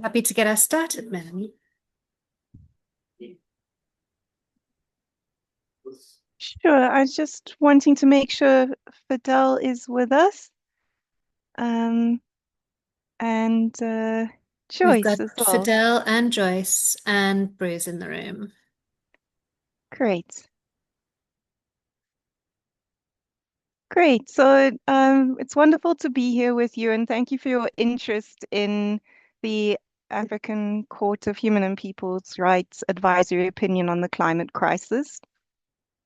Happy to get us started, Melanie. Sure, I was just wanting to make sure Fidel is with us, um, and We've got Joyce as well. Fidel and Joyce and Bruce in the room. Great. Great. So it's wonderful to be here with you, and thank you for your interest in the African Court of Human and People's Rights advisory opinion on the climate crisis,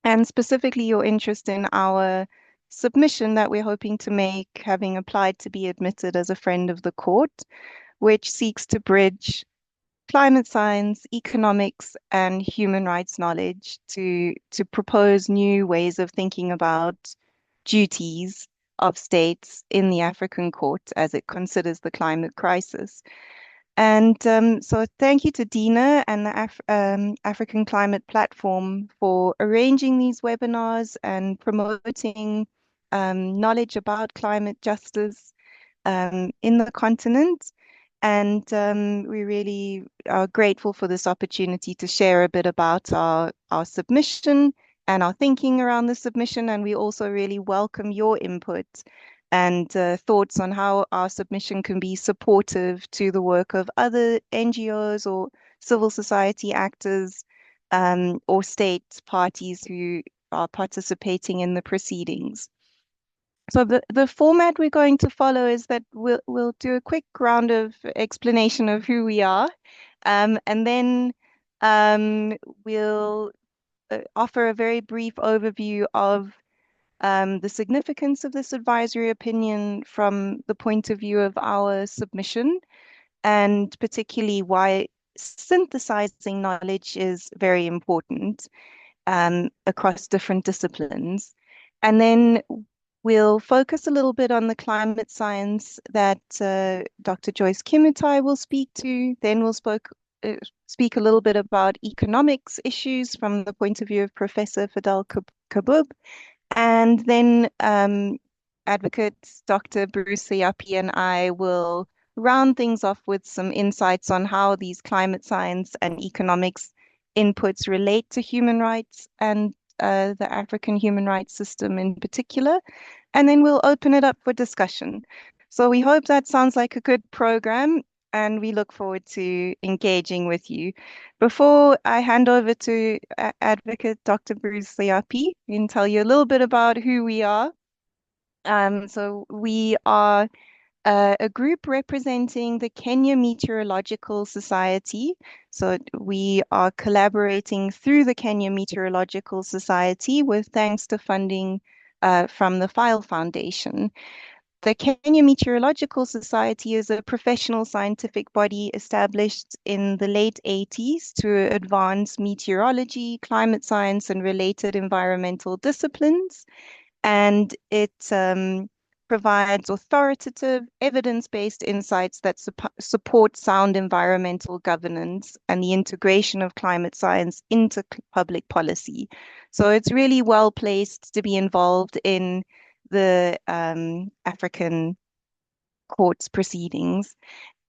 and specifically your interest in our submission that we're hoping to make, having applied to be admitted as a friend of the court, which seeks to bridge climate science, economics, and human rights knowledge to propose new ways of thinking about duties of states in the African court as it considers the climate crisis. And so thank you to Dina and the African Climate Platform for arranging these webinars and promoting knowledge about climate justice in the continent. And we really are grateful for this opportunity to share a bit about our submission and our thinking around the submission. And we also really welcome your input and thoughts on how our submission can be supportive to the work of other NGOs or civil society actors or state parties who are participating in the proceedings. So the format we're going to follow is that we'll do a quick round of explanation of who we are, and then um, we'll offer a very brief overview of the significance of this advisory opinion from the point of view of our submission, and particularly why synthesizing knowledge is very important across different disciplines. And then we'll focus a little bit on the climate science that Dr. Joyce Kimutai will speak to. Then we'll speak a little bit about economics issues from the point of view of Professor Fidel Kabub. And then Advocate Dr. Bruce Yapi and I will round things off with some insights on how these climate science and economics inputs relate to human rights and the African human rights system in particular. And then we'll open it up for discussion. So we hope that sounds like a good program, and we look forward to engaging with you. Before I hand over to Advocate Dr. Bruce Liapi, I can tell you a little bit about who we are. So we are a group representing the Kenya Meteorological Society. So we are collaborating through the Kenya Meteorological Society with thanks to funding from the File Foundation. The Kenya Meteorological Society is a professional scientific body established in the late 80s to advance meteorology, climate science, and related environmental disciplines. And it provides authoritative, evidence-based insights that support sound environmental governance and the integration of climate science into public policy. So it's really well placed to be involved in the African court's proceedings.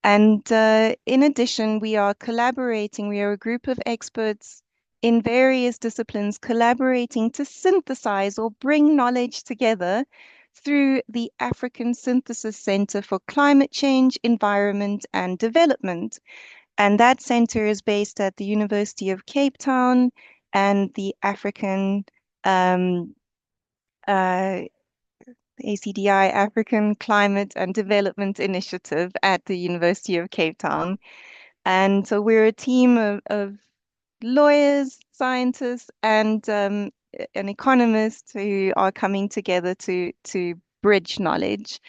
And in addition, we are collaborating. We are a group of experts in various disciplines collaborating to synthesize or bring knowledge together through the African Synthesis Center for Climate Change, Environment and Development. And that center is based at the University of Cape Town and the African uh, ACDI, African Climate and Development Initiative at the University of Cape Town. And so we're a team of lawyers, scientists, and an economist who are coming together to bridge knowledge.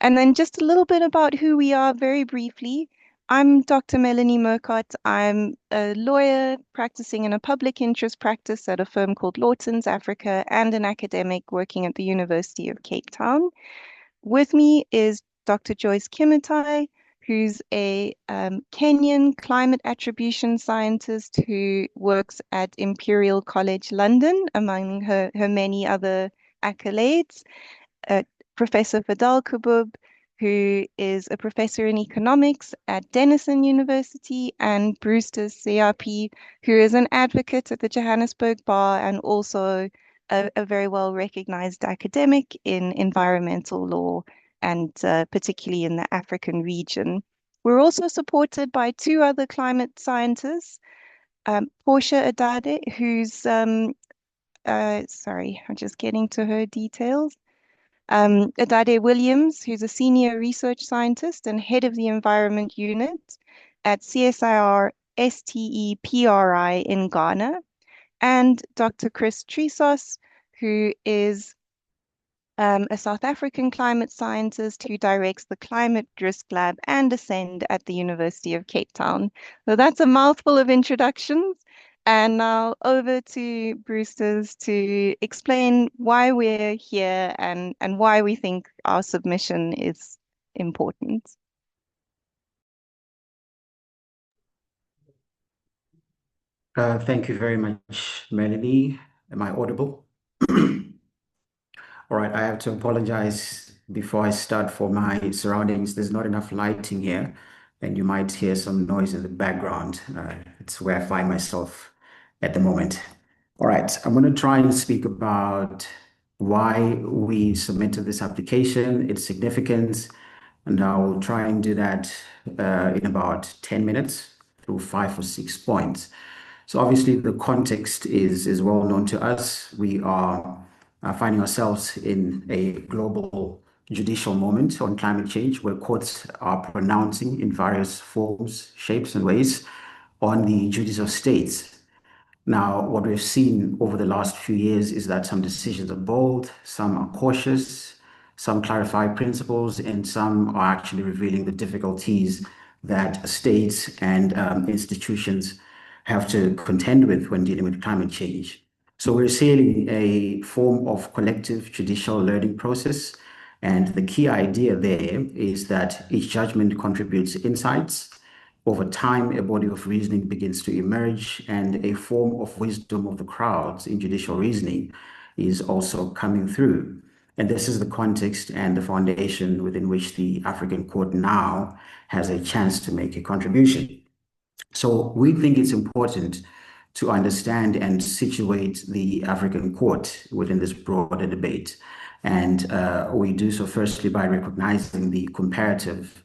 And then just a little bit about who we are very briefly. I'm Dr. Melanie Murcott. I'm a lawyer practicing in a public interest practice at a firm called Lawtons Africa and an academic working at the University of Cape Town. With me is Dr. Joyce Kimutai, who's a Kenyan climate attribution scientist who works at Imperial College London, among her many other accolades. Professor Fidel Kabub, who is a professor in economics at Denison University, and Brewster CRP, who is an advocate at the Johannesburg Bar and also a very well recognized academic in environmental law and particularly in the African region. We're also supported by two other climate scientists, Portia Adade, who's sorry, I'm just getting to her details. Adade Williams, who's a senior research scientist and head of the environment unit at CSIR STEPRI in Ghana, and Dr. Chris Trisos, who is a South African climate scientist who directs the Climate Risk Lab and Ascend at the University of Cape Town. So that's a mouthful of introductions. And now over to Brewster's to explain why we're here and why we think our submission is important. Thank you very much, Melanie. Am I audible? All right, I have to apologize before I start for my surroundings. There's not enough lighting here, and you might hear some noise in the background. It's where I find myself at the moment. All right, I'm going to try and speak about why we submitted this application, its significance, and I'll try and do that in about 10 minutes through 5 or 6 points. So obviously the context is well known to us. We are finding ourselves in a global judicial moment on climate change where courts are pronouncing in various forms, shapes, and ways on the duties of states. Now, what we've seen over the last few years is that some decisions are bold, some are cautious, some clarify principles, and some are actually revealing the difficulties that states and institutions have to contend with when dealing with climate change. So we're seeing a form of collective judicial learning process. And the key idea there is that each judgment contributes insights. Over time, a body of reasoning begins to emerge, and a form of wisdom of the crowds in judicial reasoning is also coming through. And this is the context and the foundation within which the African Court now has a chance to make a contribution. So we think it's important to understand and situate the African Court within this broader debate. And we do so firstly by recognizing the comparative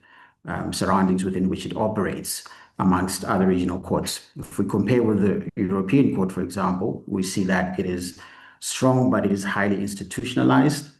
surroundings within which it operates amongst other regional courts. If we compare with the European Court, for example, we see that it is strong, but it is highly institutionalized.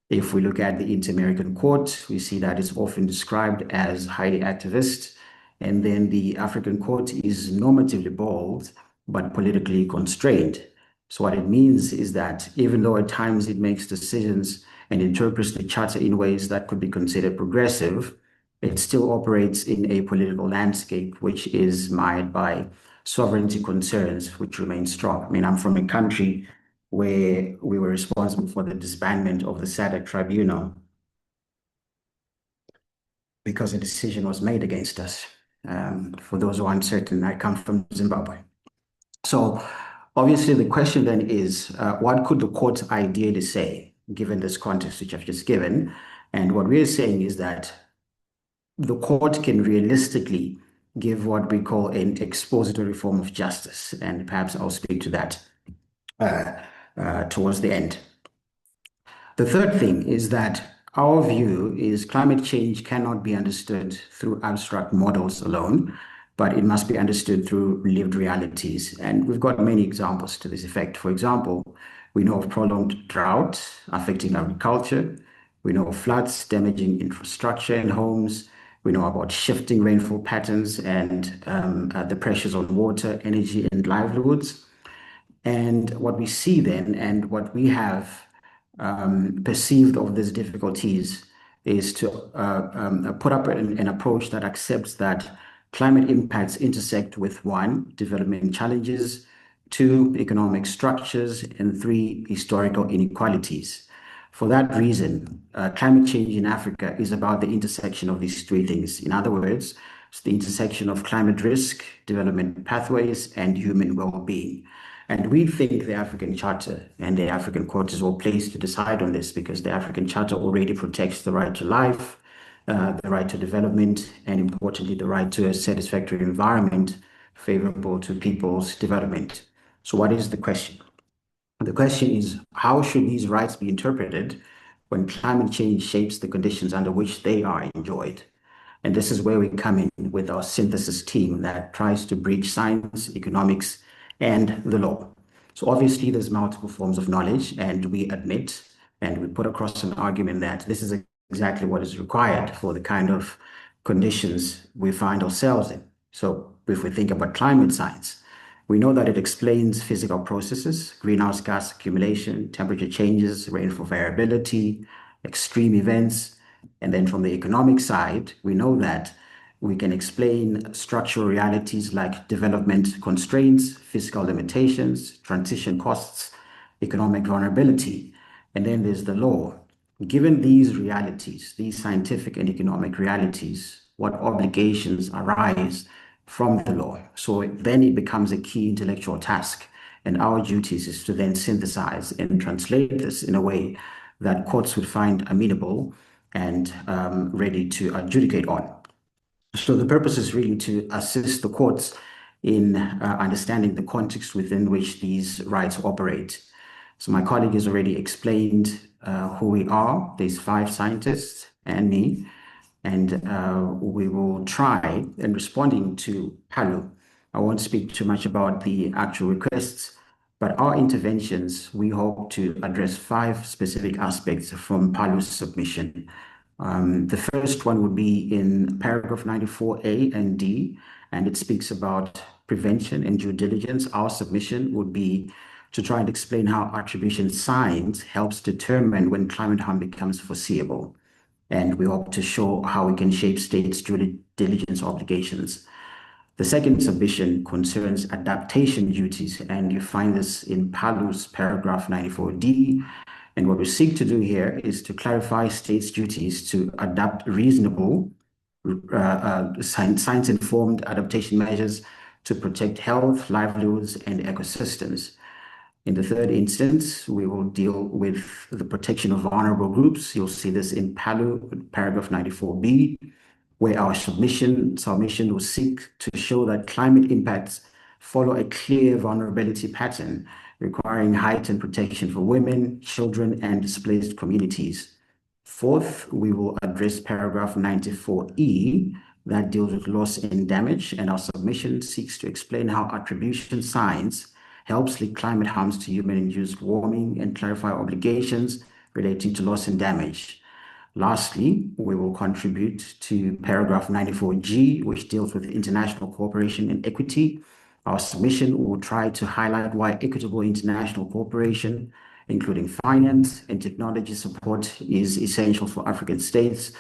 If we look at the Inter-American Court, we see that it's often described as highly activist. And then the African Court is normatively bold, but politically constrained. So what it means is that even though at times it makes decisions and interprets the Charter in ways that could be considered progressive, it still operates in a political landscape which is mired by sovereignty concerns, which remain strong. I mean, I'm from a country where we were responsible for the disbandment of the SADC tribunal because a decision was made against us. For those who are uncertain, I come from Zimbabwe. So obviously the question then is, what could the court ideally say, given this context which I've just given? And what we're saying is that the court can realistically give what we call an expository form of justice. And perhaps I'll speak to that towards the end. The third thing is that our view is climate change cannot be understood through abstract models alone, but it must be understood through lived realities. And we've got many examples to this effect. For example, we know of prolonged drought affecting agriculture. We know of floods damaging infrastructure and homes. We know about shifting rainfall patterns and the pressures on water, energy, and livelihoods. And what we see then, and what we have perceived of these difficulties, is to put up an approach that accepts that climate impacts intersect with 1, development challenges, 2, economic structures, and 3, historical inequalities. For that reason, climate change in Africa is about the intersection of these 3 things. In other words, it's the intersection of climate risk, development pathways, and human well-being. And we think the African Charter and the African Court is well placed to decide on this because the African Charter already protects the right to life, the right to development, and importantly, the right to a satisfactory environment favorable to people's development. So what is the question? The question is, how should these rights be interpreted when climate change shapes the conditions under which they are enjoyed? And this is where we come in with our synthesis team that tries to bridge science, economics, and the law. So obviously there's multiple forms of knowledge, and we admit and we put across an argument that this is exactly what is required for the kind of conditions we find ourselves in. So if we think about climate science, we know that it explains physical processes, greenhouse gas accumulation, temperature changes, rainfall variability, extreme events. And then from the economic side, we know that we can explain structural realities like development constraints, fiscal limitations, transition costs, economic vulnerability. And then there's the law. Given these realities, these scientific and economic realities, what obligations arise from the law? So then it becomes a key intellectual task. And our duties is to then synthesize and translate this in a way that courts would find amenable and ready to adjudicate on. So the purpose is really to assist the courts in understanding the context within which these rights operate. So my colleague has already explained who we are. There's 5 scientists and me, and we will try in responding to Palu. I won't speak too much about the actual requests, but our interventions, we hope to address 5 specific aspects from Palu's submission. The first one would be in paragraph 94A and D, and it speaks about prevention and due diligence. Our submission would be to try and explain how attribution science helps determine when climate harm becomes foreseeable. And we hope to show how we can shape states' due diligence obligations. The second submission concerns adaptation duties, and you find this in Palu's paragraph 94D. And what we seek to do here is to clarify states' duties to adapt reasonable, science-informed adaptation measures to protect health, livelihoods, and ecosystems. In the third instance, we will deal with the protection of vulnerable groups. You'll see this in Palu, paragraph 94B, where our submission will seek to show that climate impacts follow a clear vulnerability pattern, requiring heightened protection for women, children, and displaced communities. Fourth, we will address paragraph 94E, that deals with loss and damage, and our submission seeks to explain how attribution science helps link climate harms to human-induced warming and clarify obligations relating to loss and damage. Lastly, we will contribute to paragraph 94G, which deals with international cooperation and equity. Our submission will try to highlight why equitable international cooperation, including finance and technology support, is essential for African states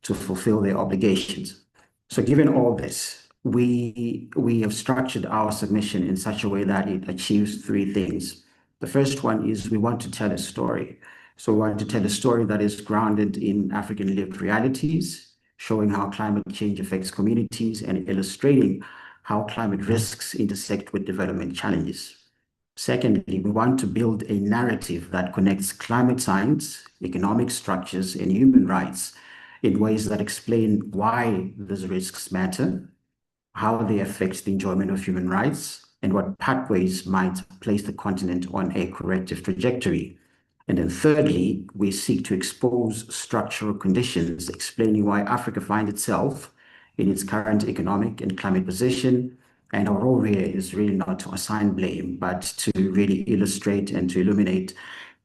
to fulfill their obligations. So given all this, we have structured our submission in such a way that it achieves 3 things. The first one is we want to tell a story. So we want to tell a story that is grounded in African lived realities, showing how climate change affects communities and illustrating how climate risks intersect with development challenges. Secondly, we want to build a narrative that connects climate science, economic structures, and human rights in ways that explain why these risks matter, how they affect the enjoyment of human rights, and what pathways might place the continent on a corrective trajectory. And then thirdly, we seek to expose structural conditions, explaining why Africa finds itself in its current economic and climate position. And our role here is really not to assign blame, but to really illustrate and to illuminate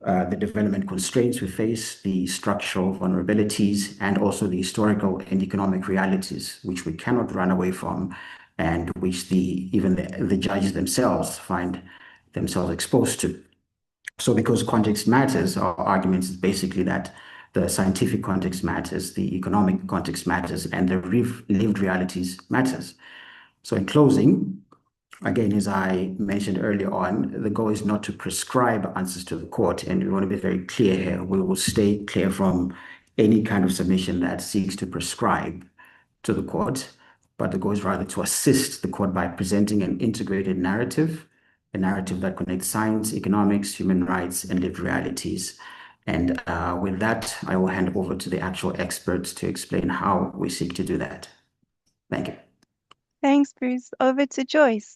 the development constraints we face, the structural vulnerabilities, and also the historical and economic realities, which we cannot run away from, and which even the judges themselves find themselves exposed to. So because context matters, our argument is basically that the scientific context matters, the economic context matters, and the lived realities matters. So in closing, again, as I mentioned earlier on, the goal is not to prescribe answers to the court, and we want to be very clear here. We will stay clear from any kind of submission that seeks to prescribe to the court, but the goal is rather to assist the court by presenting an integrated narrative, a narrative that connects science, economics, human rights, and lived realities. And with that, I will hand over to the actual experts to explain how we seek to do that. Thank you. Thanks, Bruce. Over to Joyce.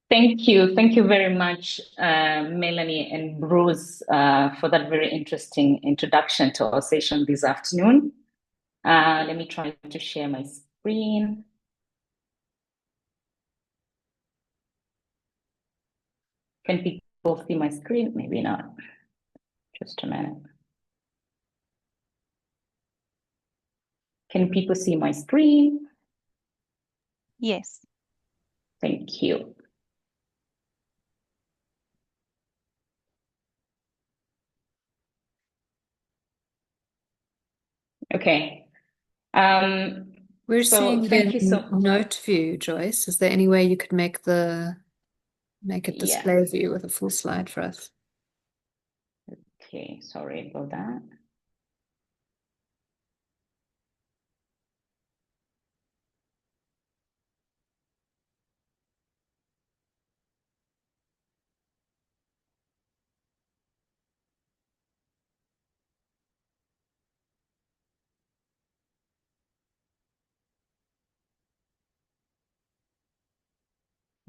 Thank you. Thank you very much, Melanie and Bruce, for that very interesting introduction to our session this afternoon. Let me try to share my screen. Can people see my screen? Maybe not. Just a minute. Can people see my screen? Yes. Thank you. Okay. We're So seeing thank the you so note view, Joyce. Is there any way you could make it Yeah. display view with a full slide for us? Okay, sorry about that.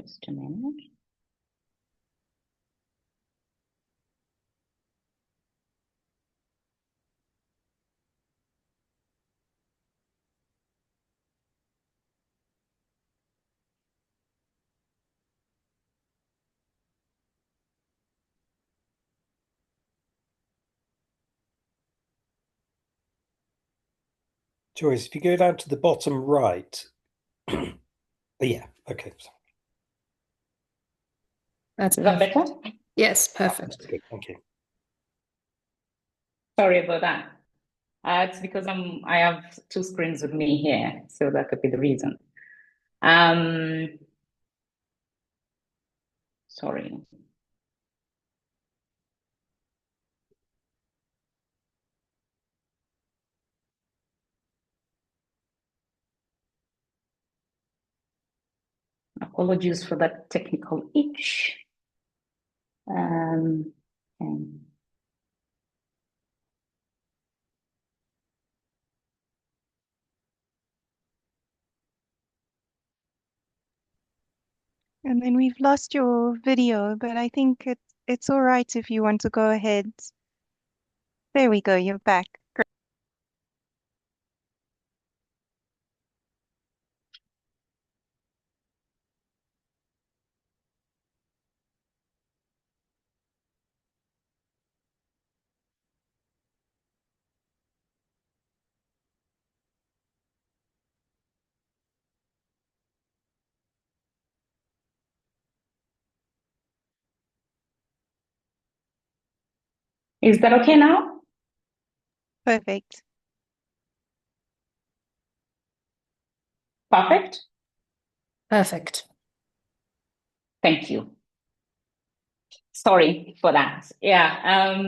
Just a minute. Joyce, if you go down to the bottom right, yeah, okay. That's Is that perfect. better? Yes, That's perfect. good, thank you. Sorry about that. It's because I have two screens with me here, so that could be the reason. Sorry. Apologies for that technical itch. And And then we've lost your video, but I think it's all right if you want to go ahead. There we go, you're back. Great. is that okay now? Perfect. Perfect. Perfect. Thank you. Sorry for that. Yeah.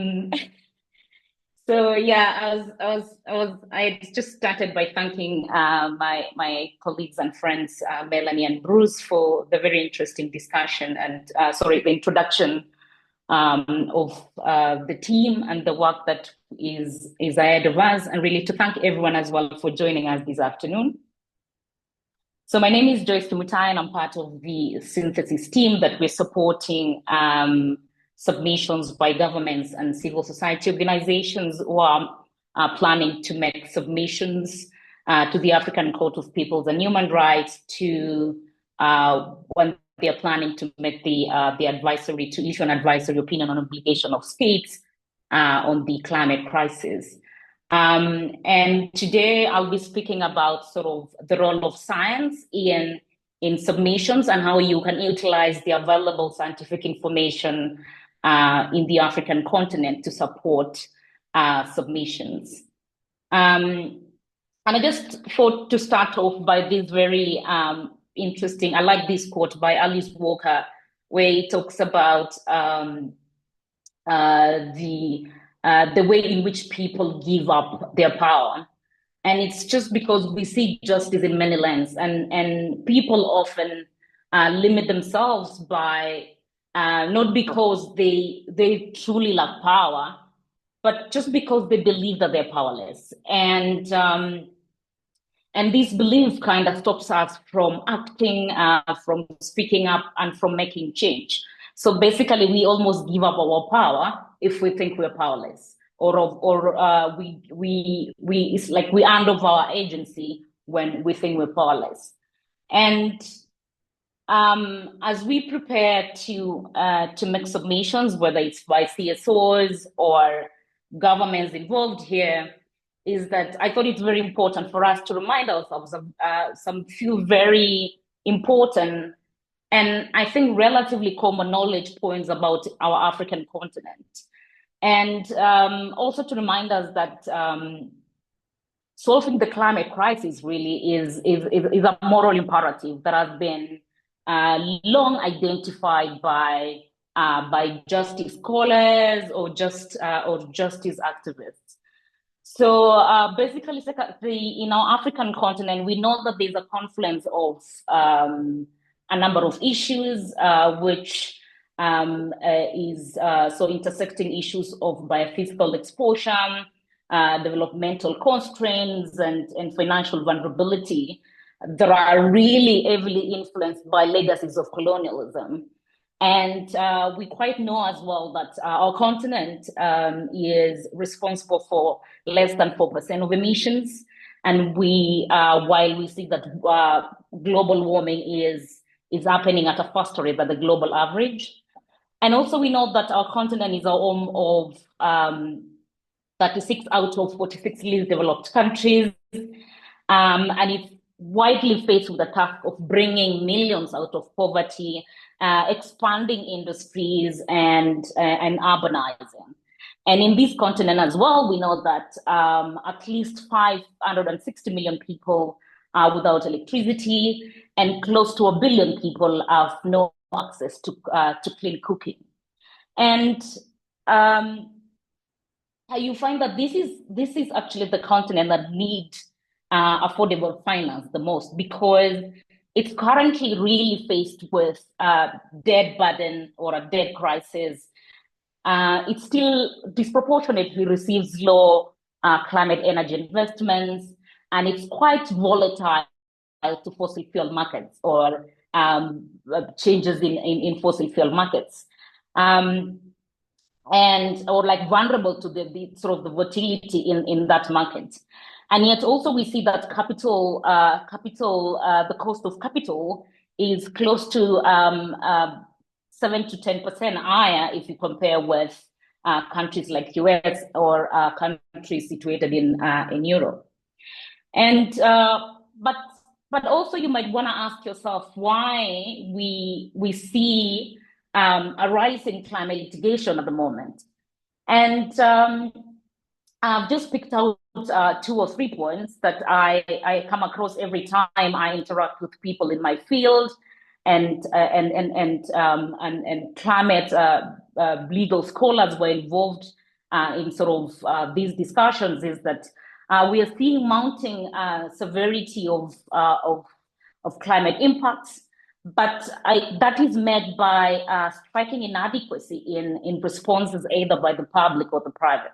So yeah, I just started by thanking my colleagues and friends, Melanie and Bruce, for the very interesting discussion and the introduction of the team and the work that is ahead of us, and really to thank everyone as well for joining us this afternoon. So my name is Joyce Tumutai, and I'm part of the synthesis team that we're supporting submissions by governments and civil society organizations who are planning to make submissions to the African Court of Peoples and Human Rights when they are planning to make the issue an advisory opinion on obligation of states on the climate crisis. And today I'll be speaking about sort of the role of science in submissions and how you can utilize the available scientific information in the African continent to support submissions. And I just thought to start off by this very interesting, I like this quote by Alice Walker, where he talks about the way in which people give up their power. And it's just because we see justice in many lenses, and people often limit themselves by not because they truly love power, but just because they believe that they're powerless. And this belief kind of stops us from acting, from speaking up, and from making change. So basically, we almost give up our power if we think we're powerless, it's like we hand over our agency when we think we're powerless. And as we prepare to make submissions, whether it's by CSOs or governments involved here, is that I thought it's very important for us to remind ourselves of some few very important and I think relatively common knowledge points about our African continent. And also to remind us that solving the climate crisis really is a moral imperative that has been long identified by justice scholars or justice activists. So basically, in our African continent, we know that there's a confluence of a number of issues, which is intersecting issues of biophysical exposure, developmental constraints, and financial vulnerability that are really heavily influenced by legacies of colonialism. And we quite know as well that our continent is responsible for less than 4% of emissions. And while we see that global warming is happening at a faster rate than the global average. And also we know that our continent is a home of 36 out of 46 least developed countries. And it's widely faced with the task of bringing millions out of poverty, expanding industries, and urbanizing. And in this continent as well, we know that at least 560 million people are without electricity, and close to 1 billion people have no access to clean cooking. And you find that this is actually the continent that needs affordable finance the most, because it's currently really faced with debt burden or a debt crisis. It still disproportionately receives low climate energy investments, and it's quite volatile to fossil fuel markets or changes in fossil fuel markets. Or like vulnerable to the sort of the volatility in that market. And yet also we see that the cost of capital is close to 7 to 10% higher if you compare with countries like US or countries situated in Europe. And but also you might want to ask yourself why we see a rise in climate litigation at the moment. And I've just picked out 2 or 3 points that I come across every time I interact with people in my field and climate legal scholars were involved in sort of these discussions, is that we are seeing mounting severity of climate impacts, but that is met by striking inadequacy in responses either by the public or the private.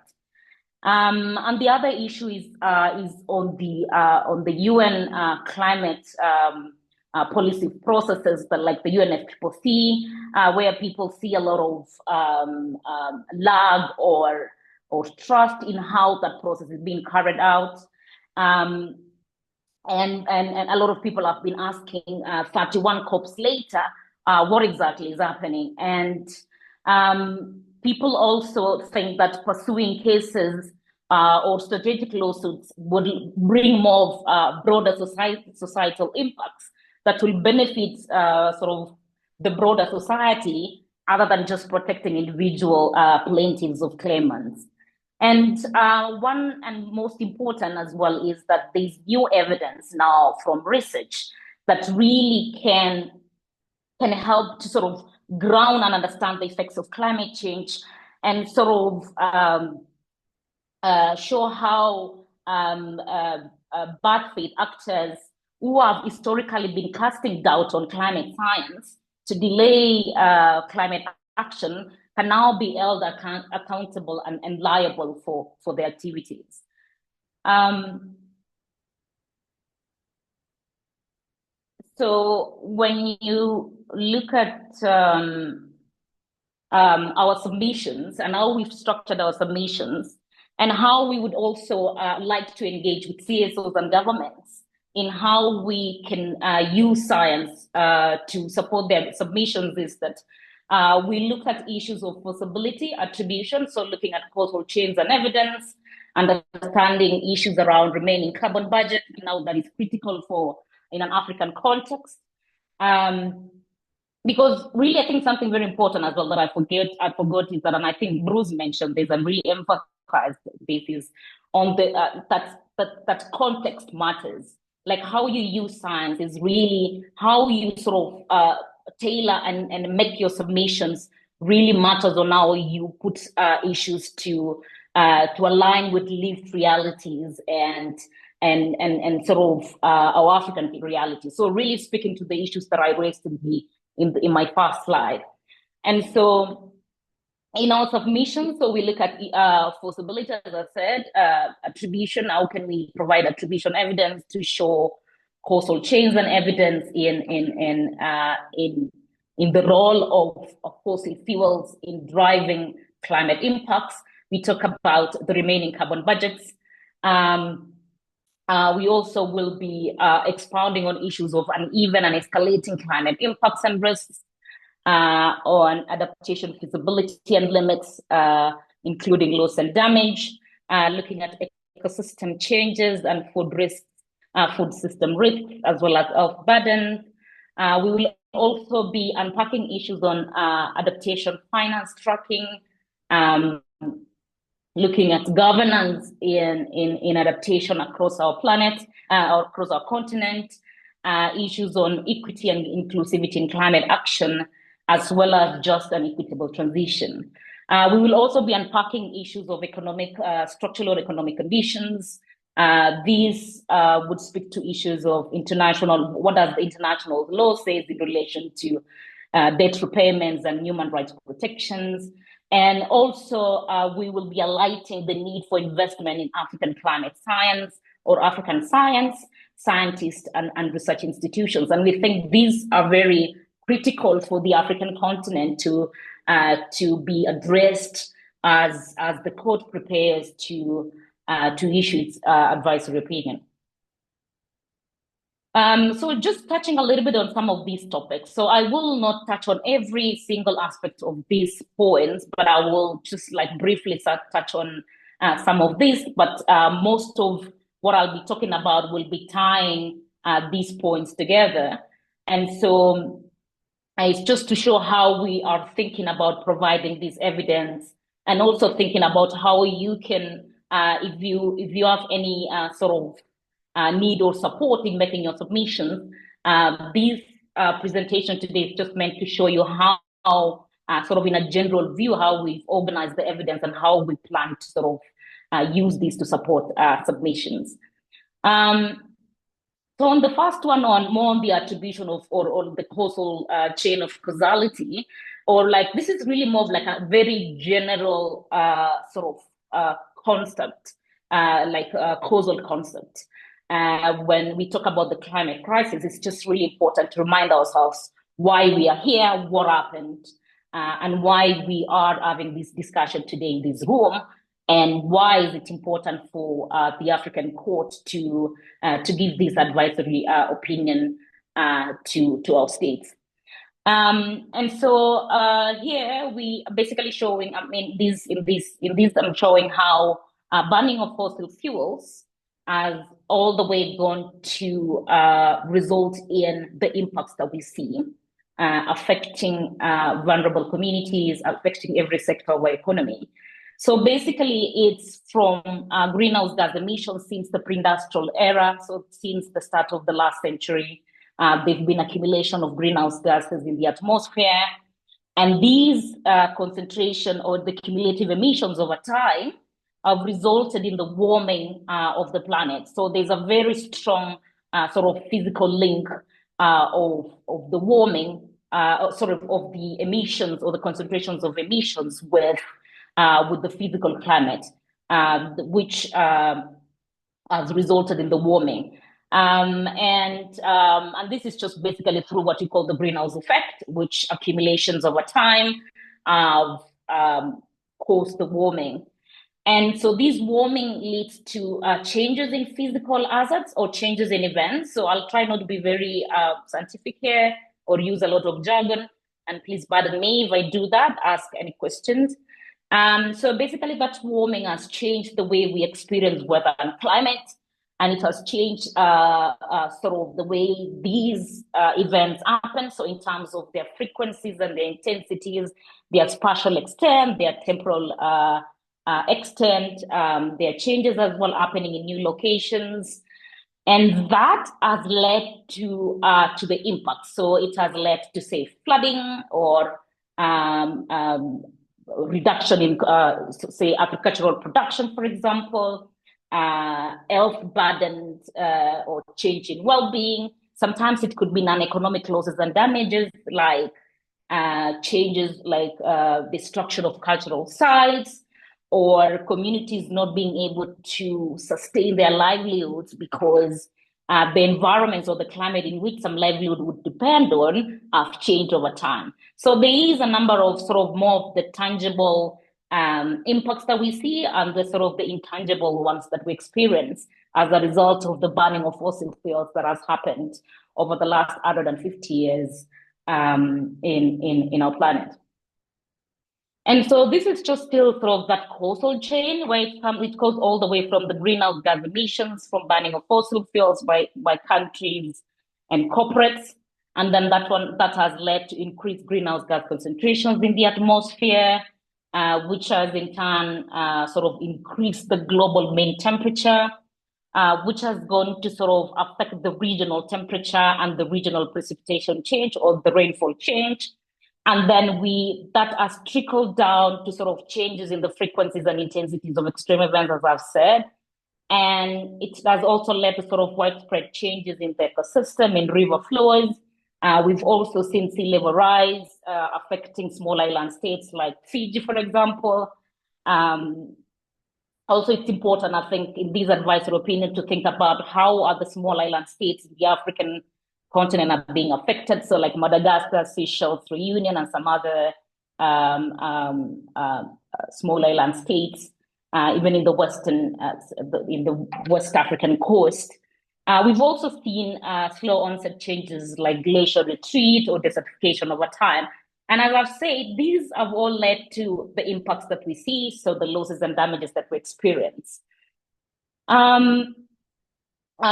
And the other issue is on the UN climate policy processes, but like the UNFCCC, where people see a lot of lag or trust in how that process is being carried out. And a lot of people have been asking 31 COPs later, what exactly is happening? And people also think that pursuing cases or strategic lawsuits would bring more broader societal impacts that will benefit sort of the broader society, other than just protecting individual plaintiffs of claimants. And one and most important as well is that there's new evidence now from research that really can help to sort of ground and understand the effects of climate change and sort of show how bad faith actors who have historically been casting doubt on climate science to delay climate action can now be held accountable and liable for their activities. So when you look at our submissions and how we've structured our submissions and how we would also like to engage with CSOs and governments in how we can use science to support their submissions is that we look at issues of forcibility, attribution, so looking at causal chains and evidence, understanding issues around remaining carbon budget, now that is critical for in an African context. Because really, I think something very important as well that I forgot is that, and I think Bruce mentioned this and really emphasized this, is on the that context matters. Like how you use science is really how you sort of tailor and make your submissions really matters on how you put issues to align with lived realities and sort of our African reality. So really speaking to the issues that I raised in my first slide. And so in our submission, so we look at forcibility, as I said, attribution, how can we provide attribution evidence to show causal chains and evidence in the role of fossil fuels in driving climate impacts. We talk about the remaining carbon budgets. We also will be expounding on issues of uneven and escalating climate impacts and risks, on adaptation feasibility and limits, including loss and damage, looking at ecosystem changes and food risks, food system risks, as well as health burdens. We will also be unpacking issues on adaptation finance tracking, looking at governance in adaptation across our planet, across our continent, issues on equity and inclusivity in climate action, as well as just and equitable transition. We will also be unpacking issues of structural or economic conditions. These would speak to issues of what does the international law say in relation to debt repayments and human rights protections. And also, we will be highlighting the need for investment in African climate science or African science, scientists and research institutions. And we think these are very critical for the African continent to be addressed as the court prepares to issue its advisory opinion. So just touching a little bit on some of these topics. So I will not touch on every single aspect of these points, but I will just like briefly touch on some of these. But most of what I'll be talking about will be tying these points together. And so it's just to show how we are thinking about providing this evidence, and also thinking about how you can, if you have any sort of need or support in making your submissions, this presentation today is just meant to show you how sort of in a general view, how we've organized the evidence and how we plan to sort of use these to support submissions. So on the first one, more on the attribution of or the causal chain of causality, or like this is really more of like a very general sort of concept, like a causal concept. When we talk about the climate crisis, it's just really important to remind ourselves why we are here, what happened, and why we are having this discussion today in this room, and why is it important for the African court to give this advisory opinion to our states. And so here we are basically showing, in this I'm showing how banning of fossil fuels has all the way gone to result in the impacts that we see, affecting vulnerable communities, affecting every sector of our economy. So basically, it's from greenhouse gas emissions since the pre-industrial era. So since the start of the last century, there've been accumulation of greenhouse gases in the atmosphere. And these concentration or the cumulative emissions over time have resulted in the warming of the planet. So there's a very strong sort of physical link of the warming of the emissions or the concentrations of emissions with the physical climate, which has resulted in the warming. And this is just basically through what we call the greenhouse effect, which accumulations over time have caused the warming. And so this warming leads to changes in physical hazards or changes in events. So I'll try not to be very scientific here or use a lot of jargon. And please pardon me if I do that, ask any questions. So basically that warming has changed the way we experience weather and climate. And it has changed sort of the way these events happen. So in terms of their frequencies and their intensities, their spatial extent, their temporal extent, there are changes as well happening in new locations, and that has led to the impact. So it has led to, say, flooding or reduction in, say, agricultural production, for example, health burdens or change in well-being. Sometimes it could be non-economic losses and damages, like changes like destruction of cultural sites, or communities not being able to sustain their livelihoods because the environments or the climate in which some livelihood would depend on have changed over time. So there is a number of sort of more of the tangible impacts that we see and the sort of the intangible ones that we experience as a result of the burning of fossil fuels that has happened over the last 150 years in our planet. And so this is just still sort of that causal chain where it goes all the way from the greenhouse gas emissions from burning of fossil fuels by countries and corporates. And then that has led to increased greenhouse gas concentrations in the atmosphere, which has in turn sort of increased the global mean temperature, which has gone to sort of affect the regional temperature and the regional precipitation change or the rainfall change. And then that has trickled down to sort of changes in the frequencies and intensities of extreme events, as I've said. And it has also led to sort of widespread changes in the ecosystem, in river flows. We've also seen sea level rise affecting small island states like Fiji, for example. Also, it's important, I think, in this advisory opinion to think about how are the small island states in the African continent are being affected. So like Madagascar, Seychelles, Reunion, and some other small island states, even in the West African coast. We've also seen slow onset changes like glacier retreat or desertification over time. And as I've said, these have all led to the impacts that we see, so the losses and damages that we experience.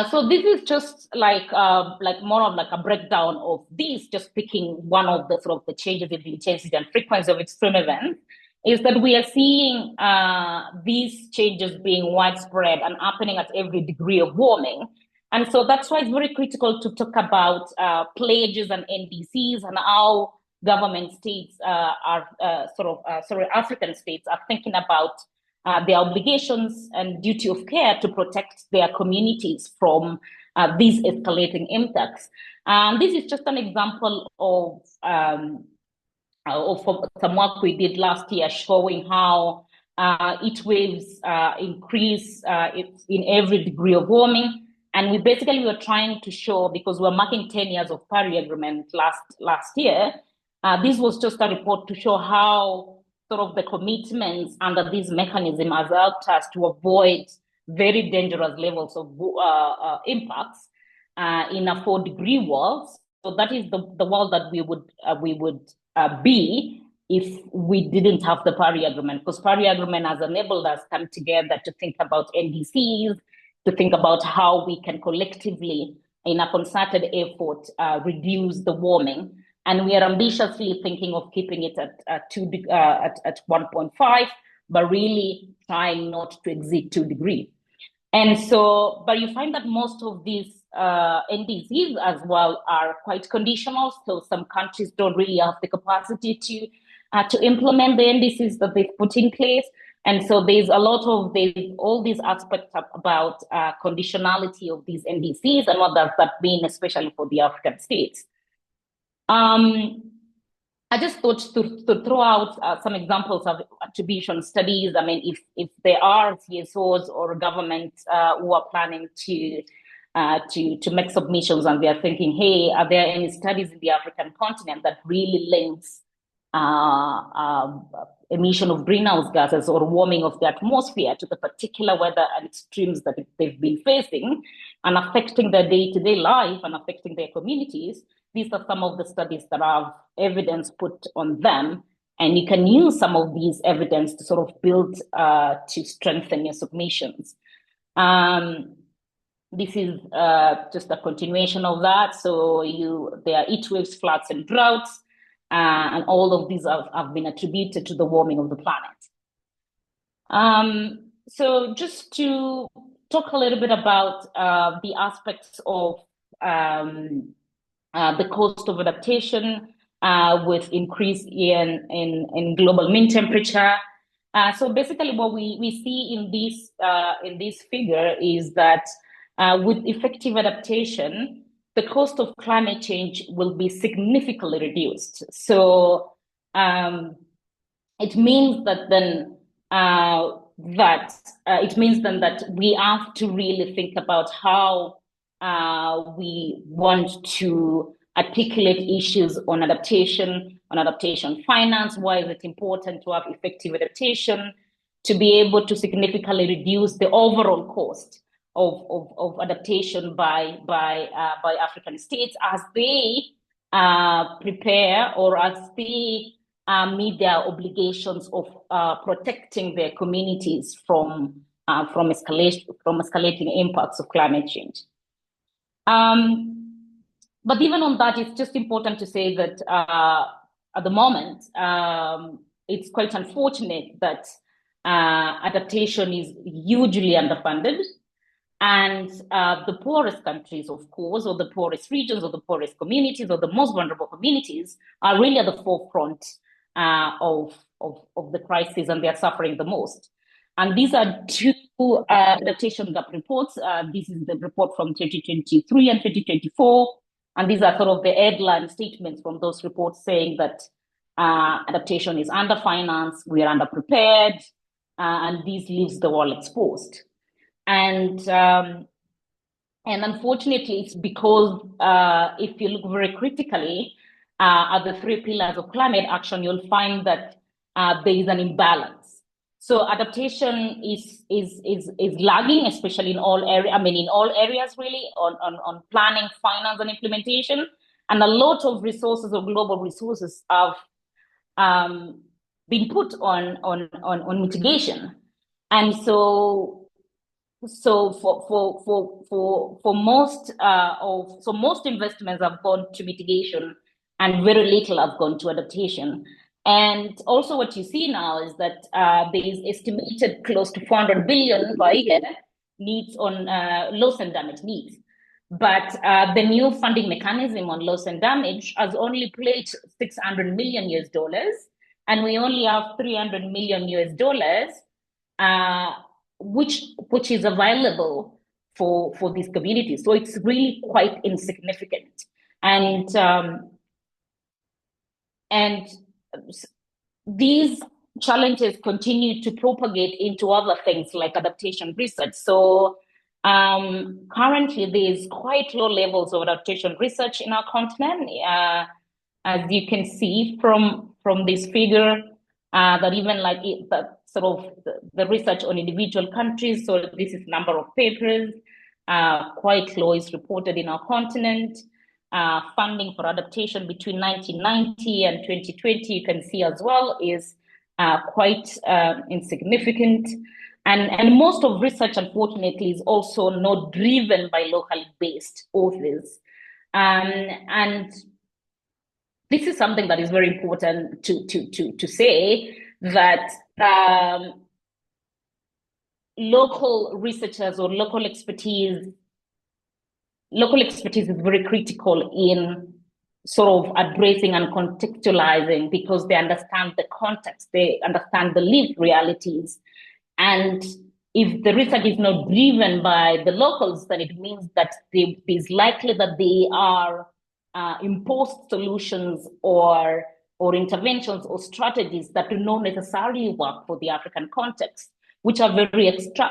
So this is just like more of like a breakdown of these, just picking one of the sort of the changes in the intensity and frequency of extreme events, is that we are seeing these changes being widespread and happening at every degree of warming. And so that's why it's very critical to talk about pledges and NDCs and how government states African states are thinking about their obligations and duty of care to protect their communities from these escalating impacts. This is just an example of some work we did last year showing how heat waves increase in every degree of warming. And we basically were trying to show, because we're marking 10 years of Paris Agreement last year, this was just a report to show how sort of the commitments under this mechanism has helped us to avoid very dangerous levels of impacts in a 4-degree world. So that is the world that we would be if we didn't have the Paris Agreement, because Paris Agreement has enabled us to come together to think about NDCs, to think about how we can collectively, in a concerted effort, reduce the warming. And we are ambitiously thinking of keeping it at 1.5, but really trying not to exceed 2 degrees. And so, but you find that most of these NDCs as well are quite conditional. So some countries don't really have the capacity to implement the NDCs that they've put in place. And so there's a lot of all these aspects about conditionality of these NDCs and what does that mean, especially for the African states. I just thought to throw out some examples of attribution studies. I mean, if there are CSOs or governments who are planning to make submissions and they are thinking, hey, are there any studies in the African continent that really links emission of greenhouse gases or warming of the atmosphere to the particular weather and extremes that they've been facing and affecting their day-to-day life and affecting their communities? These are some of the studies that have evidence put on them, and you can use some of these evidence to sort of build to strengthen your submissions. This is just a continuation of that. So there are heat waves, floods, and droughts, and all of these have been attributed to the warming of the planet. So just to talk a little bit about the aspects of the cost of adaptation with increase in global mean temperature. So basically, what we see in this figure is that with effective adaptation, the cost of climate change will be significantly reduced. So it means that then that we have to really think about how we want to articulate issues on adaptation finance. Why is it important to have effective adaptation? To be able to significantly reduce the overall cost of adaptation by African states as they prepare or as they meet their obligations of protecting their communities from escalating impacts of climate change. But even on that, it's just important to say that at the moment, it's quite unfortunate that adaptation is hugely underfunded. And the poorest countries, of course, or the poorest regions, or the poorest communities, or the most vulnerable communities are really at the forefront of the crisis, and they are suffering the most. And these are two adaptation gap reports. This is the report from 2023 and 2024. And these are sort of the headline statements from those reports saying that adaptation is underfinanced, we are underprepared, and this leaves the world exposed. And unfortunately, it's because if you look very critically at the 3 pillars of climate action, you'll find that there is an imbalance. So adaptation is lagging, especially in all areas. I mean, in all areas really, on planning, finance, and implementation. And a lot of resources or global resources have been put on mitigation. And so for most investments have gone to mitigation, and very little have gone to adaptation. And also what you see now is that there is estimated close to 400 billion per year needs on loss and damage needs. But the new funding mechanism on loss and damage has only pledged $600 million, and we only have $300 million, which is available for these communities. So it's really quite insignificant. And these challenges continue to propagate into other things like adaptation research. So currently there's quite low levels of adaptation research in our continent. As you can see from this figure, that even like the research on individual countries, so this is number of papers, quite low is reported in our continent. Funding for adaptation between 1990 and 2020, you can see as well, is quite insignificant. And most of research, unfortunately, is also not driven by locally based authors. And this is something that is very important to say, that local researchers or local expertise is very critical in sort of addressing and contextualizing, because they understand the context, they understand the lived realities. And if the research is not driven by the locals, then it means that it is likely that they are imposed solutions or or interventions or strategies that do not necessarily work for the African context, which are very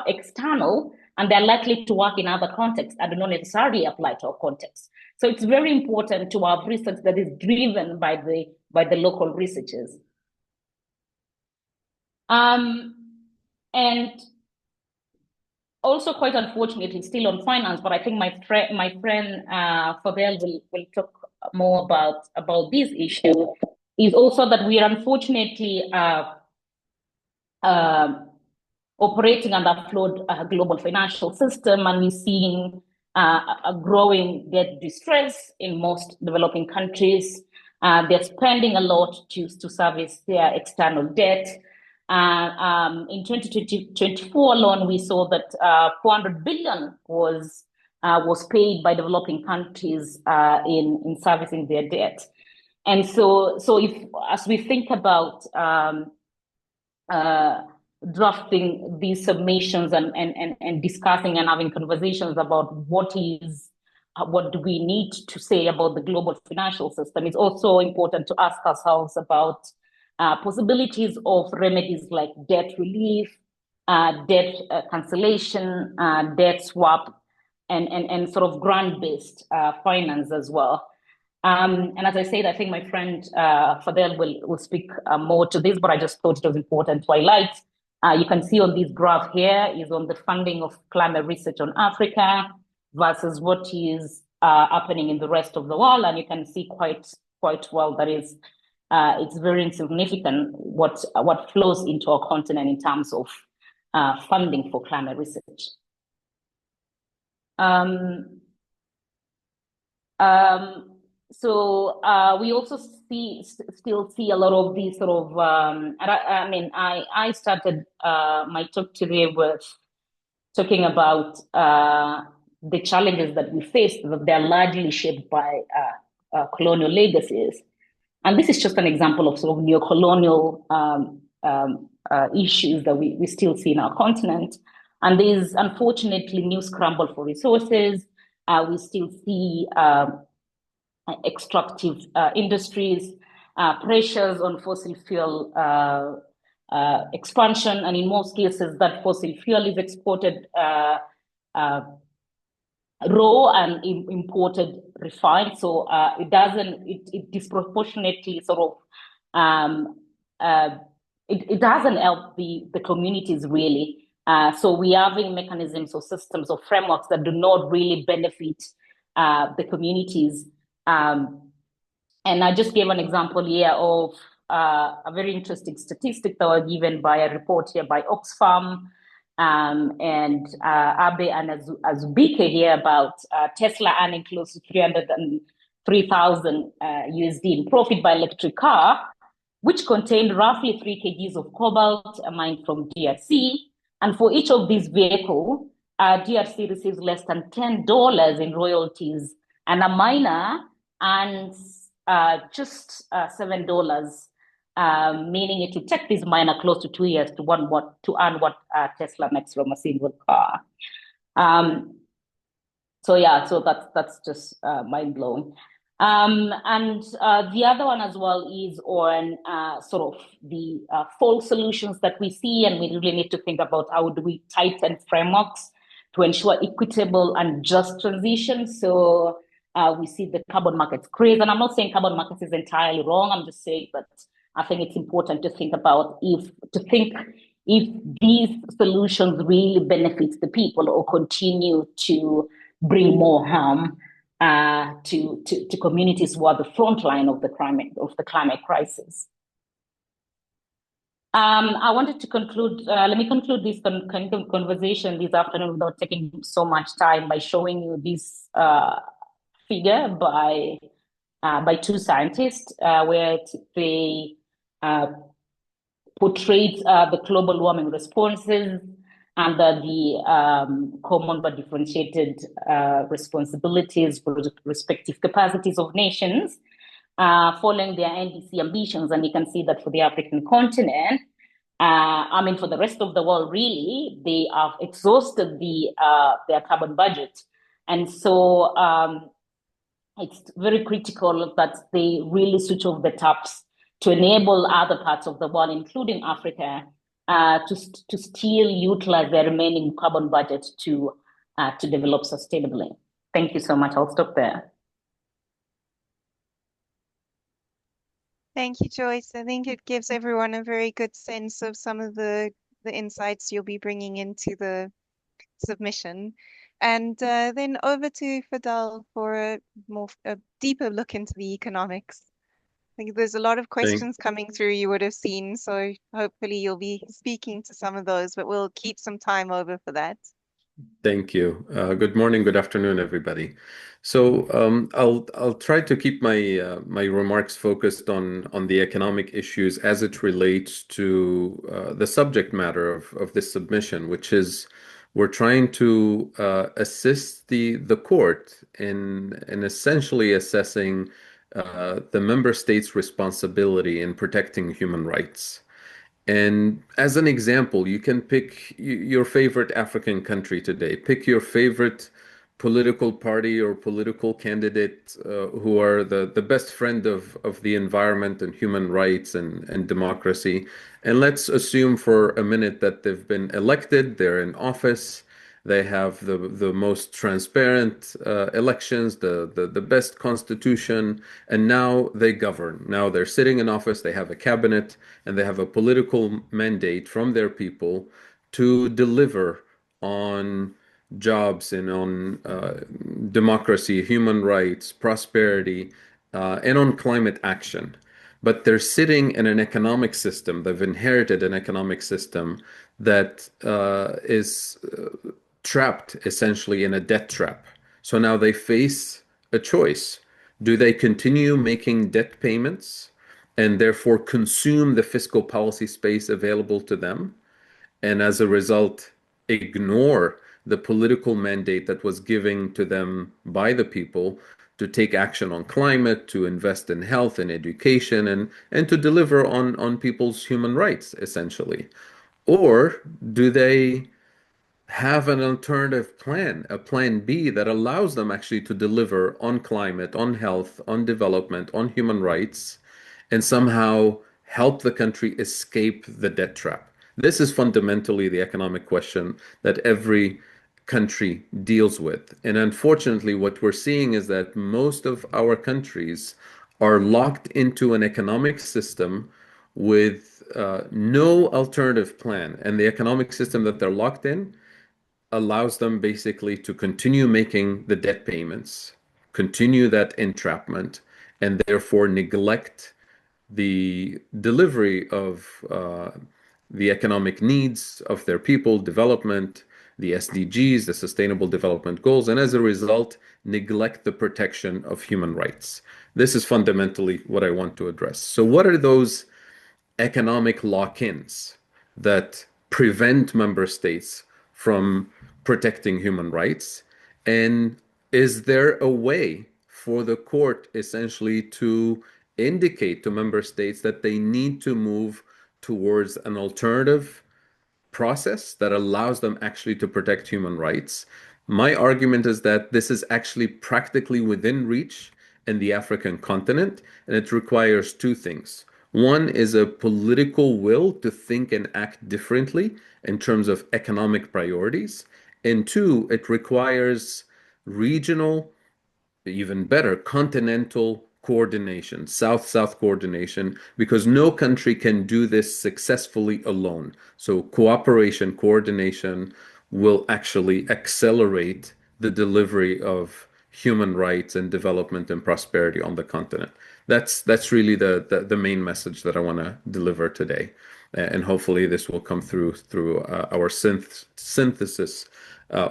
external, and they're likely to work in other contexts and do not necessarily apply to our context. So it's very important to have research that is driven by the local researchers. And also quite unfortunately, still on finance, but I think my friend Fadel will talk more about this issue, is also that we are unfortunately operating under a flawed global financial system, and we're seeing a growing debt distress in most developing countries. They're spending a lot to service their external debt. In 2024 alone, we saw that 400 billion was paid by developing countries in servicing their debt. And so if, as we think about drafting these submissions and discussing and having conversations about what do we need to say about the global financial system, it's also important to ask ourselves about possibilities of remedies like debt relief, debt cancellation, debt swap, and sort of grant-based finance as well. And as I said, I think my friend Fadel will speak more to this, but I just thought it was important to highlight. You can see on this graph here is on the funding of climate research on Africa versus what is happening in the rest of the world, and you can see quite well that is it's very insignificant what flows into our continent in terms of funding for climate research. So we also still see a lot of these sort of, and I started my talk today with talking about the challenges that we face, that they're largely shaped by colonial legacies. And this is just an example of sort of neo-colonial issues that we still see in our continent. And there's unfortunately new scramble for resources. We still see extractive industries, pressures on fossil fuel expansion, and in most cases that fossil fuel is exported raw and imported refined. So it disproportionately sort of it doesn't help the communities really. So we are having mechanisms or systems or frameworks that do not really benefit the communities. And I just gave an example here of a very interesting statistic that was given by a report here by Oxfam and Abe and Azubike here about Tesla earning close to 303,000 USD in profit by electric car, which contained roughly 3 kgs of cobalt mined from DRC. And for each of these vehicles, DRC receives less than $10 in royalties, and a miner earns just $7, meaning it will take this miner close to 2 years to earn what Tesla makes from a single car. So that's just mind blowing. And the other one as well is on sort of the false solutions that we see, and we really need to think about how do we tighten frameworks to ensure equitable and just transition. So we see the carbon markets craze, and I'm not saying carbon markets is entirely wrong. I'm just saying that I think it's important to think about if these solutions really benefit the people or continue to bring more harm to communities who are the front line of the climate crisis. I wanted to conclude. Let me conclude this conversation this afternoon without taking so much time by showing you this figure by 2 scientists, where they portrayed the global warming responses under the common but differentiated responsibilities for the respective capacities of nations, following their NDC ambitions. And you can see that for the African continent, for the rest of the world, really, they have exhausted their carbon budget. And so it's very critical that they really switch off the taps to enable other parts of the world, including Africa, to still utilize their remaining carbon budget to develop sustainably. Thank you so much. I'll stop there. Thank you, Joyce. I think it gives everyone a very good sense of some of the insights you'll be bringing into the submission. And then over to Fadal for a deeper look into the economics. I think there's a lot of questions coming through you would have seen, so hopefully you'll be speaking to some of those, but we'll keep some time over for that. Thank you. Good morning, good afternoon, everybody. So I'll try to keep my my remarks focused on the economic issues as it relates to the subject matter of this submission, which is we're trying to assist the court in essentially assessing the member states' responsibility in protecting human rights. And as an example, you can pick your favorite African country today. Pick your favorite political party or political candidate who are the best friend of the environment and human rights and democracy. And let's assume for a minute that they've been elected, they're in office, they have the most transparent elections, the best constitution, and now they govern. Now they're sitting in office, they have a cabinet, and they have a political mandate from their people to deliver on jobs and on democracy, human rights, prosperity, and on climate action. But they're sitting in an economic system, they've inherited an economic system that is trapped essentially in a debt trap. So now they face a choice. Do they continue making debt payments and therefore consume the fiscal policy space available to them, and as a result ignore the political mandate that was given to them by the people to take action on climate, to invest in health and education, and to deliver on people's human rights, essentially? Or do they have an alternative plan, a plan B that allows them actually to deliver on climate, on health, on development, on human rights, and somehow help the country escape the debt trap? This is fundamentally the economic question that every country deals with. And unfortunately, what we're seeing is that most of our countries are locked into an economic system with no alternative plan. And the economic system that they're locked in allows them basically to continue making the debt payments, continue that entrapment, and therefore neglect the delivery of the economic needs of their people, development, the SDGs, the Sustainable Development Goals, and as a result, neglect the protection of human rights. This is fundamentally what I want to address. So what are those economic lock-ins that prevent member states from protecting human rights? And is there a way for the court essentially to indicate to member states that they need to move towards an alternative process that allows them actually to protect human rights? My argument is that this is actually practically within reach in the African continent, and it requires two things. One is a political will to think and act differently in terms of economic priorities. And two, it requires regional, even better, continental coordination, South-South coordination, because no country can do this successfully alone. So cooperation, coordination will actually accelerate the delivery of human rights and development and prosperity on the continent. That's really the main message that I want to deliver today. And hopefully this will come through our synthesis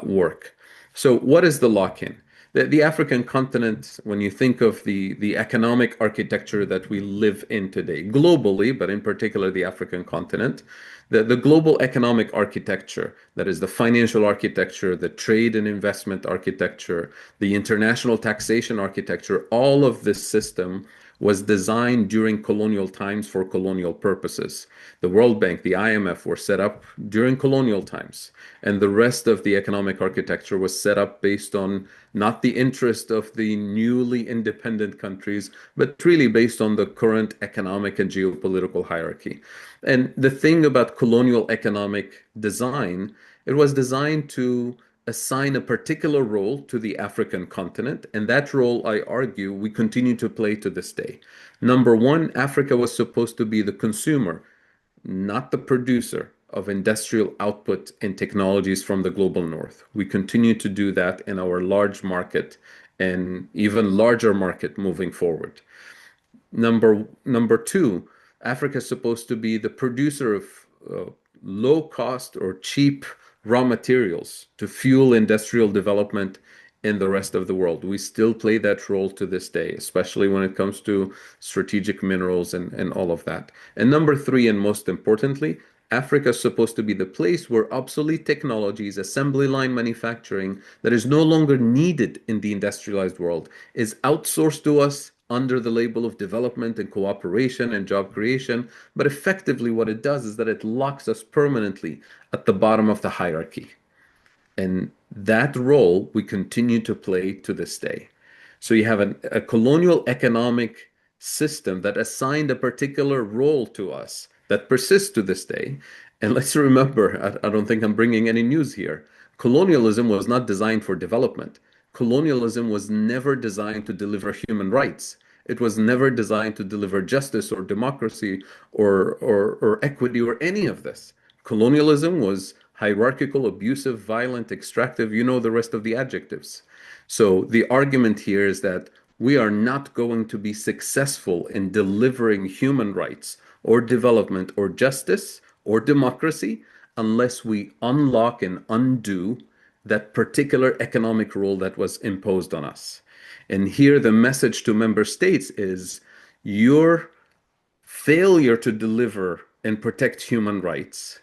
work. So what is the lock-in? The African continent, when you think of the economic architecture that we live in today, globally, but in particular the African continent, the global economic architecture, that is the financial architecture, the trade and investment architecture, the international taxation architecture, all of this system was designed during colonial times for colonial purposes. The World Bank, the IMF were set up during colonial times, and the rest of the economic architecture was set up based on not the interest of the newly independent countries, but really based on the current economic and geopolitical hierarchy. And the thing about colonial economic design, it was designed to assign a particular role to the African continent, and that role, I argue, we continue to play to this day. Number one, Africa was supposed to be the consumer, not the producer of industrial output and technologies from the global north. We continue to do that in our large market and even larger market moving forward. Number two, Africa is supposed to be the producer of low cost or cheap raw materials to fuel industrial development in the rest of the world. We still play that role to this day, especially when it comes to strategic minerals and all of that. And number three, and most importantly, Africa is supposed to be the place where obsolete technologies, assembly line manufacturing that is no longer needed in the industrialized world is outsourced to us under the label of development and cooperation and job creation. But effectively, what it does is that it locks us permanently at the bottom of the hierarchy. And that role we continue to play to this day. So you have a colonial economic system that assigned a particular role to us that persists to this day. And let's remember, I don't think I'm bringing any news here. Colonialism was not designed for development. Colonialism was never designed to deliver human rights. It was never designed to deliver justice or democracy or equity or any of this. Colonialism was hierarchical, abusive, violent, extractive, you know the rest of the adjectives. So the argument here is that we are not going to be successful in delivering human rights or development or justice or democracy unless we unlock and undo that particular economic rule that was imposed on us. And here the message to member states is your failure to deliver and protect human rights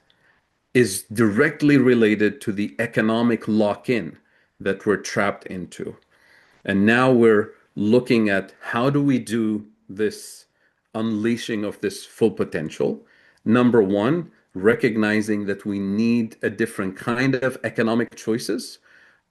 is directly related to the economic lock-in that we're trapped into. And now we're looking at how do we do this unleashing of this full potential. Number one, recognizing that we need a different kind of economic choices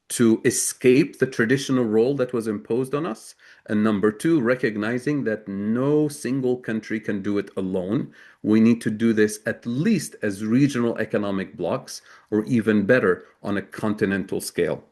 to escape the traditional role that was imposed on us. And number two, recognizing that no single country can do it alone. We need to do this at least as regional economic blocks, or even better, on a continental scale.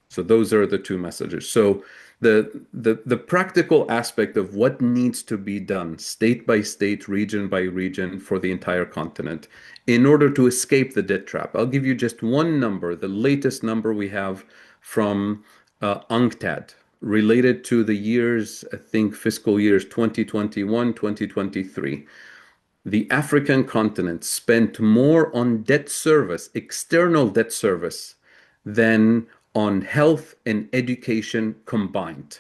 So those are the two messages. So the practical aspect of what needs to be done state by state, region by region for the entire continent in order to escape the debt trap. I'll give you just one number, the latest number we have from UNCTAD related to the years, I think fiscal years 2021, 2023. The African continent spent more on debt service, external debt service, than on health and education combined.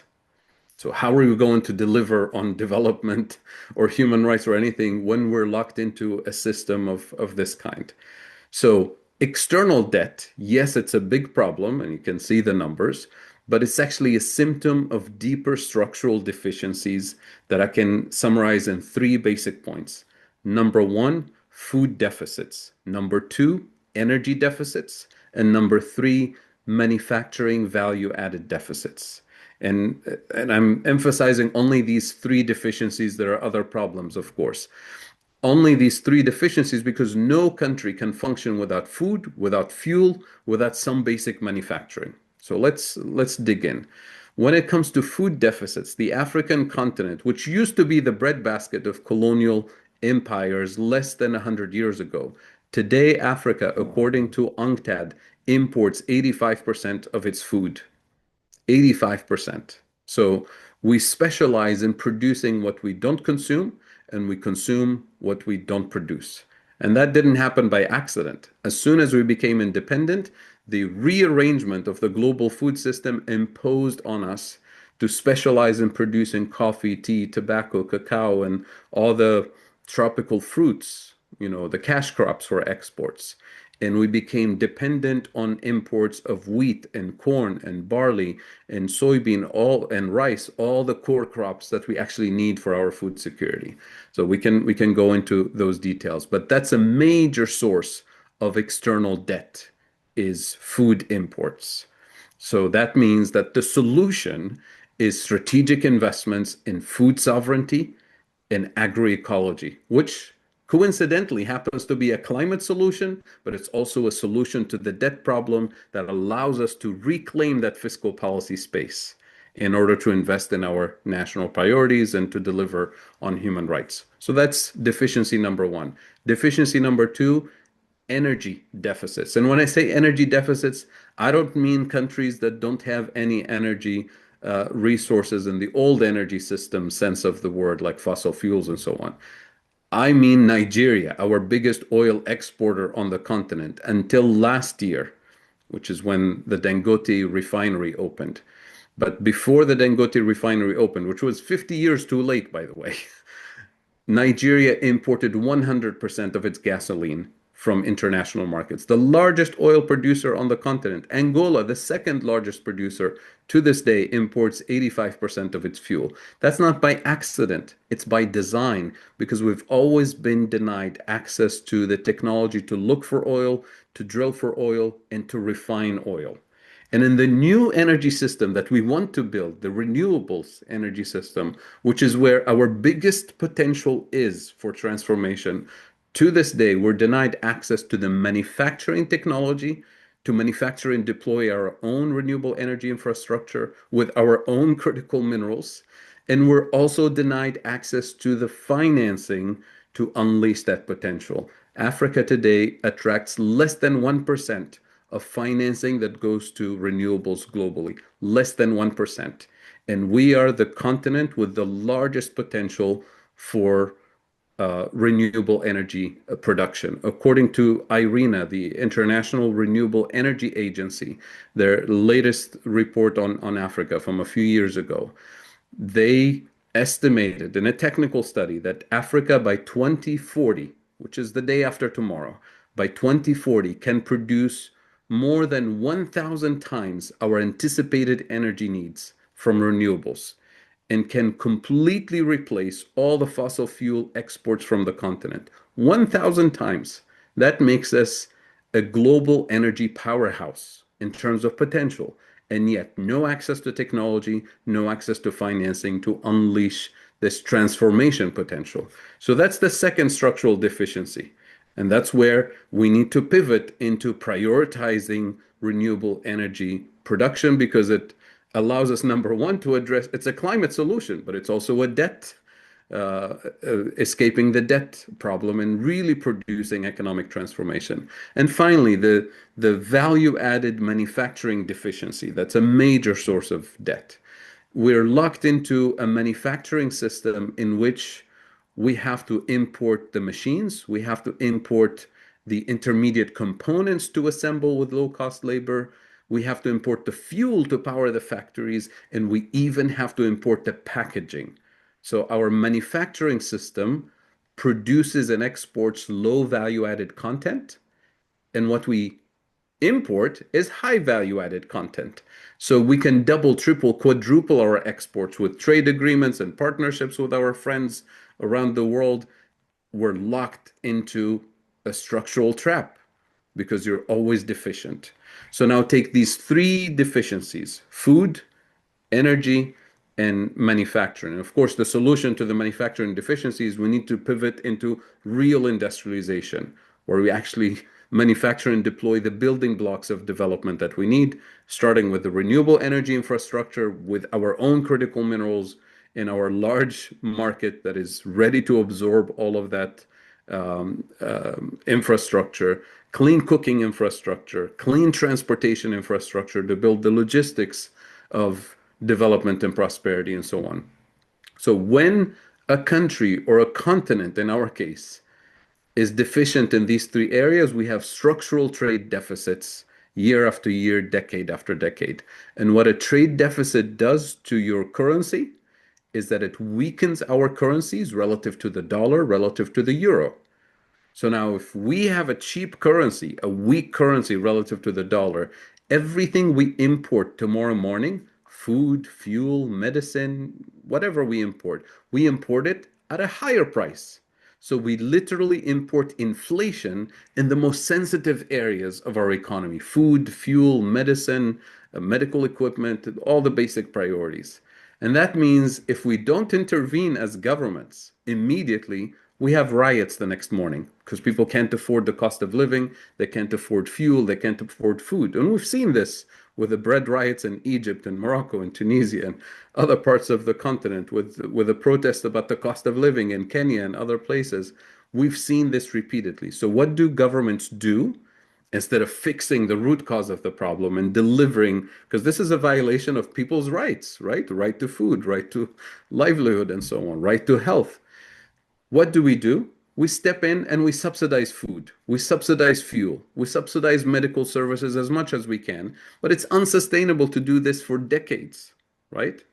So how are we going to deliver on development or human rights or anything when we're locked into a system of this kind? So external debt, yes, it's a big problem, and you can see the numbers, but it's actually a symptom of deeper structural deficiencies that I can summarize in three basic points. Number one, food deficits. Number two, energy deficits. And number three, manufacturing value-added deficits. And I'm emphasizing only these three deficiencies. There are other problems, of course. Only these three deficiencies because no country can function without food, without fuel, without some basic manufacturing. So let's dig in. When it comes to food deficits, the African continent, which used to be the breadbasket of colonial empires less than 100 years ago, today Africa, according to UNCTAD, imports 85% of its food. 85%. So we specialize in producing what we don't consume, and we consume what we don't produce. And that didn't happen by accident. As soon as we became independent, the rearrangement of the global food system imposed on us to specialize in producing coffee, tea, tobacco, cacao, and all the tropical fruits, the cash crops for exports. and we became dependent on imports of wheat and corn and barley and soybean, all and rice, all the core crops that we actually need for our food security. So we can go into those details, but that's a major source of external debt is food imports. So that means that the solution is strategic investments in food sovereignty and agroecology, which coincidentally happens to be a climate solution, but it's also a solution to the debt problem that allows us to reclaim that fiscal policy space in order to invest in our national priorities and to deliver on human rights. So that's deficiency number one. Deficiency number two, energy deficits. And when I say energy deficits, I don't mean countries that don't have any energy resources in the old energy system sense of the word, like fossil fuels and so on. I mean Nigeria, our biggest oil exporter on the continent, until last year, which is when the Dangote refinery opened. But before the Dangote refinery opened, which was 50 years too late, by the way, Nigeria imported 100% of its gasoline from international markets. The largest oil producer on the continent, Angola, the second largest producer, to this day imports 85% of its fuel. That's not by accident, it's by design, because we've always been denied access to the technology to look for oil, to drill for oil, and to refine oil. And in the new energy system that we want to build, the renewables energy system, which is where our biggest potential is for transformation, to this day, we're denied access to the manufacturing technology to manufacture and deploy our own renewable energy infrastructure with our own critical minerals. And we're also denied access to the financing to unleash that potential. Africa today attracts less than 1% of financing that goes to renewables globally, less than 1%. And we are the continent with the largest potential for renewable energy production. According to IRENA, the International Renewable Energy Agency, their latest report on Africa from a few years ago, they estimated in a technical study that Africa by 2040, which is the day after tomorrow, by 2040 can produce more than 1,000 times our anticipated energy needs from renewables and can completely replace all the fossil fuel exports from the continent. 1,000 times. That makes us a global energy powerhouse in terms of potential, and yet no access to technology, no access to financing to unleash this transformation potential. So that's the second structural deficiency. And that's where we need to pivot into prioritizing renewable energy production because it allows us, number one, to address it's a climate solution, but it's also a debt, escaping the debt problem and really producing economic transformation. And finally, the value-added manufacturing deficiency. That's a major source of debt. We're locked into a manufacturing system in which we have to import the machines, we have to import the intermediate components to assemble with low-cost labor, we have to import the fuel to power the factories, and we even have to import the packaging. So our manufacturing system produces and exports low value-added content, and what we import is high value-added content. So we can double, triple, quadruple our exports with trade agreements and partnerships with our friends around the world. We're locked into a structural trap because you're always deficient. So now take these three deficiencies: food, energy, and manufacturing. And of course, the solution to the manufacturing deficiencies, we need to pivot into real industrialization, where we actually manufacture and deploy the building blocks of development that we need, starting with the renewable energy infrastructure, with our own critical minerals in our large market that is ready to absorb all of that infrastructure, clean cooking infrastructure, clean transportation infrastructure to build the logistics of development and prosperity and so on. So when a country or a continent, in our case, is deficient in these three areas, we have structural trade deficits year after year, decade after decade. And what a trade deficit does to your currency is that it weakens our currencies relative to the dollar, relative to the euro. So now if we have a cheap currency, a weak currency relative to the dollar, everything we import tomorrow morning, food, fuel, medicine, whatever we import it at a higher price. So we literally import inflation in the most sensitive areas of our economy: food, fuel, medicine, medical equipment, all the basic priorities. And that means if we don't intervene as governments immediately, we have riots the next morning because people can't afford the cost of living, they can't afford fuel, they can't afford food. And we've seen this with the bread riots in Egypt and Morocco and Tunisia and other parts of the continent, with the protests about the cost of living in Kenya and other places. We've seen this repeatedly. So what do governments do? Instead of fixing the root cause of the problem and delivering, because this is a violation of people's rights, right? The right to food, right to livelihood, and so on, right to health. What do? We step in and we subsidize food, we subsidize fuel, we subsidize medical services as much as we can, but it's unsustainable to do this for decades, right?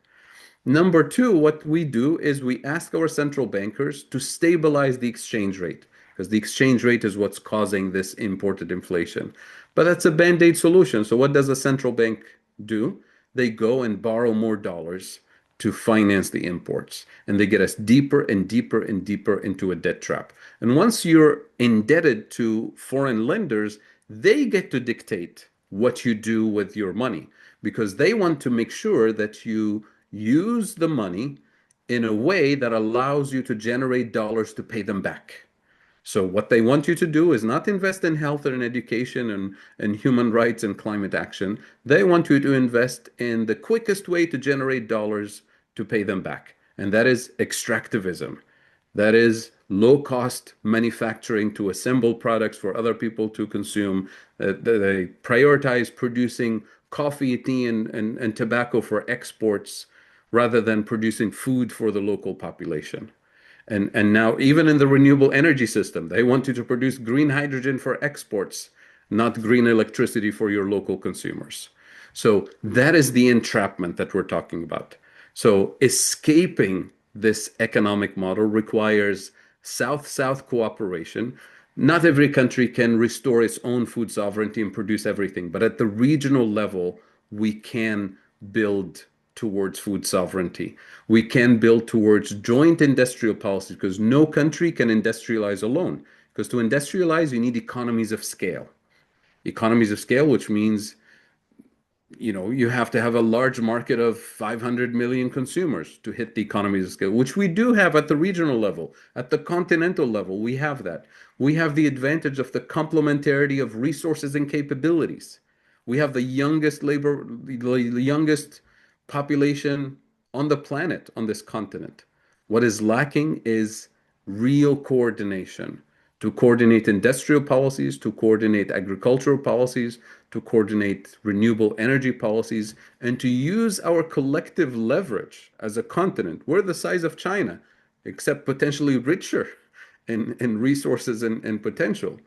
Number two, what we do is we ask our central bankers to stabilize the exchange rate, because the exchange rate is what's causing this imported inflation. But that's a band-aid solution. So what does a central bank do? They go and borrow more dollars to finance the imports, and they get us deeper and deeper and deeper into a debt trap. And once you're indebted to foreign lenders, they get to dictate what you do with your money, because they want to make sure that you use the money in a way that allows you to generate dollars to pay them back. So what they want you to do is not invest in health and education and human rights and climate action. They want you to invest in the quickest way to generate dollars to pay them back. And that is extractivism. That is low cost manufacturing to assemble products for other people to consume. They prioritize producing coffee, tea, and tobacco for exports rather than producing food for the local population. And now, even in the renewable energy system, they want you to produce green hydrogen for exports, not green electricity for your local consumers. So that is the entrapment that we're talking about. So escaping this economic model requires South-South cooperation. Not every country can restore its own food sovereignty and produce everything, but at the regional level, we can build towards food sovereignty. We can build towards joint industrial policies, because no country can industrialize alone. Because to industrialize, you need economies of scale. Economies of scale, which means you have to have a large market of 500 million consumers to hit the economies of scale, which we do have at the regional level. At the continental level, we have that. We have the advantage of the complementarity of resources and capabilities. We have the youngest population on the planet, on this continent. What is lacking is real coordination, to coordinate industrial policies, to coordinate agricultural policies, to coordinate renewable energy policies, and to use our collective leverage as a continent. We're the size of China, except potentially richer in resources and potential.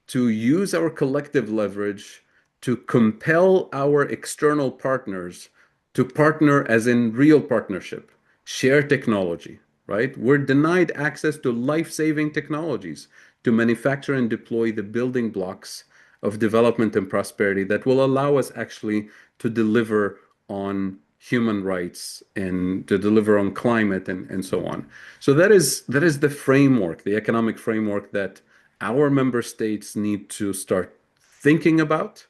To use our collective leverage to compel our external partners to partner, as in real partnership, share technology, right? We're denied access to life-saving technologies to manufacture and deploy the building blocks of development and prosperity that will allow us actually to deliver on human rights and to deliver on climate and so on. So that is the framework, the economic framework that our member states need to start thinking about.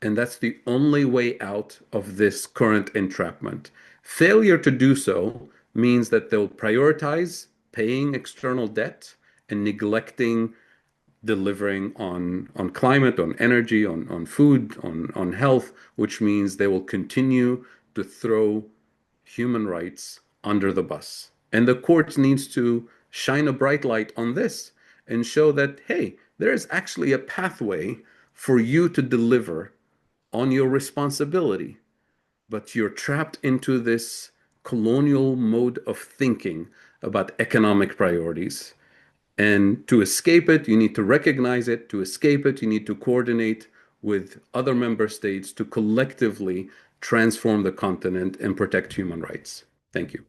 And that's the only way out of this current entrapment. Failure to do so means that they'll prioritize paying external debt and neglecting delivering on climate, on energy, on food, on health, which means they will continue to throw human rights under the bus. And the court needs to shine a bright light on this and show that, hey, there is actually a pathway for you to deliver on your responsibility, but you're trapped into this colonial mode of thinking about economic priorities. And to escape it, you need to recognize it. To escape it, you need to coordinate with other member states to collectively transform the continent and protect human rights. Thank you.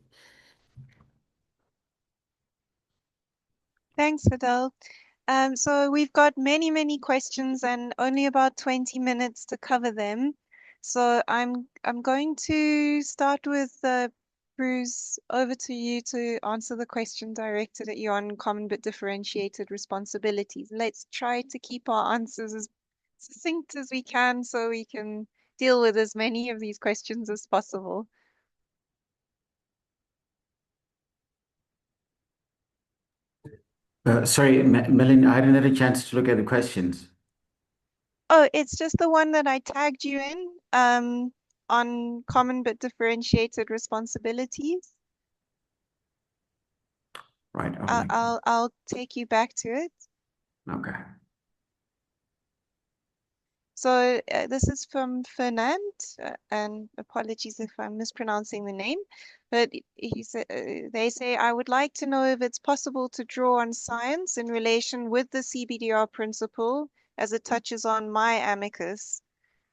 Thanks, Fadel. So we've got many, many questions and only about 20 minutes to cover them. So I'm going to start with Bruce, over to you to answer the question directed at you on common but differentiated responsibilities. Let's try to keep our answers as succinct as we can so we can deal with as many of these questions as possible. Sorry, Melanie, I didn't have a chance to look at the questions. Oh, it's just the one that I tagged you in, on common but differentiated responsibilities. Right. I'll take you back to it. Okay. So this is from Fernand, and apologies if I'm mispronouncing the name, but they say, I would like to know if it's possible to draw on science in relation with the CBDR principle as it touches on my amicus.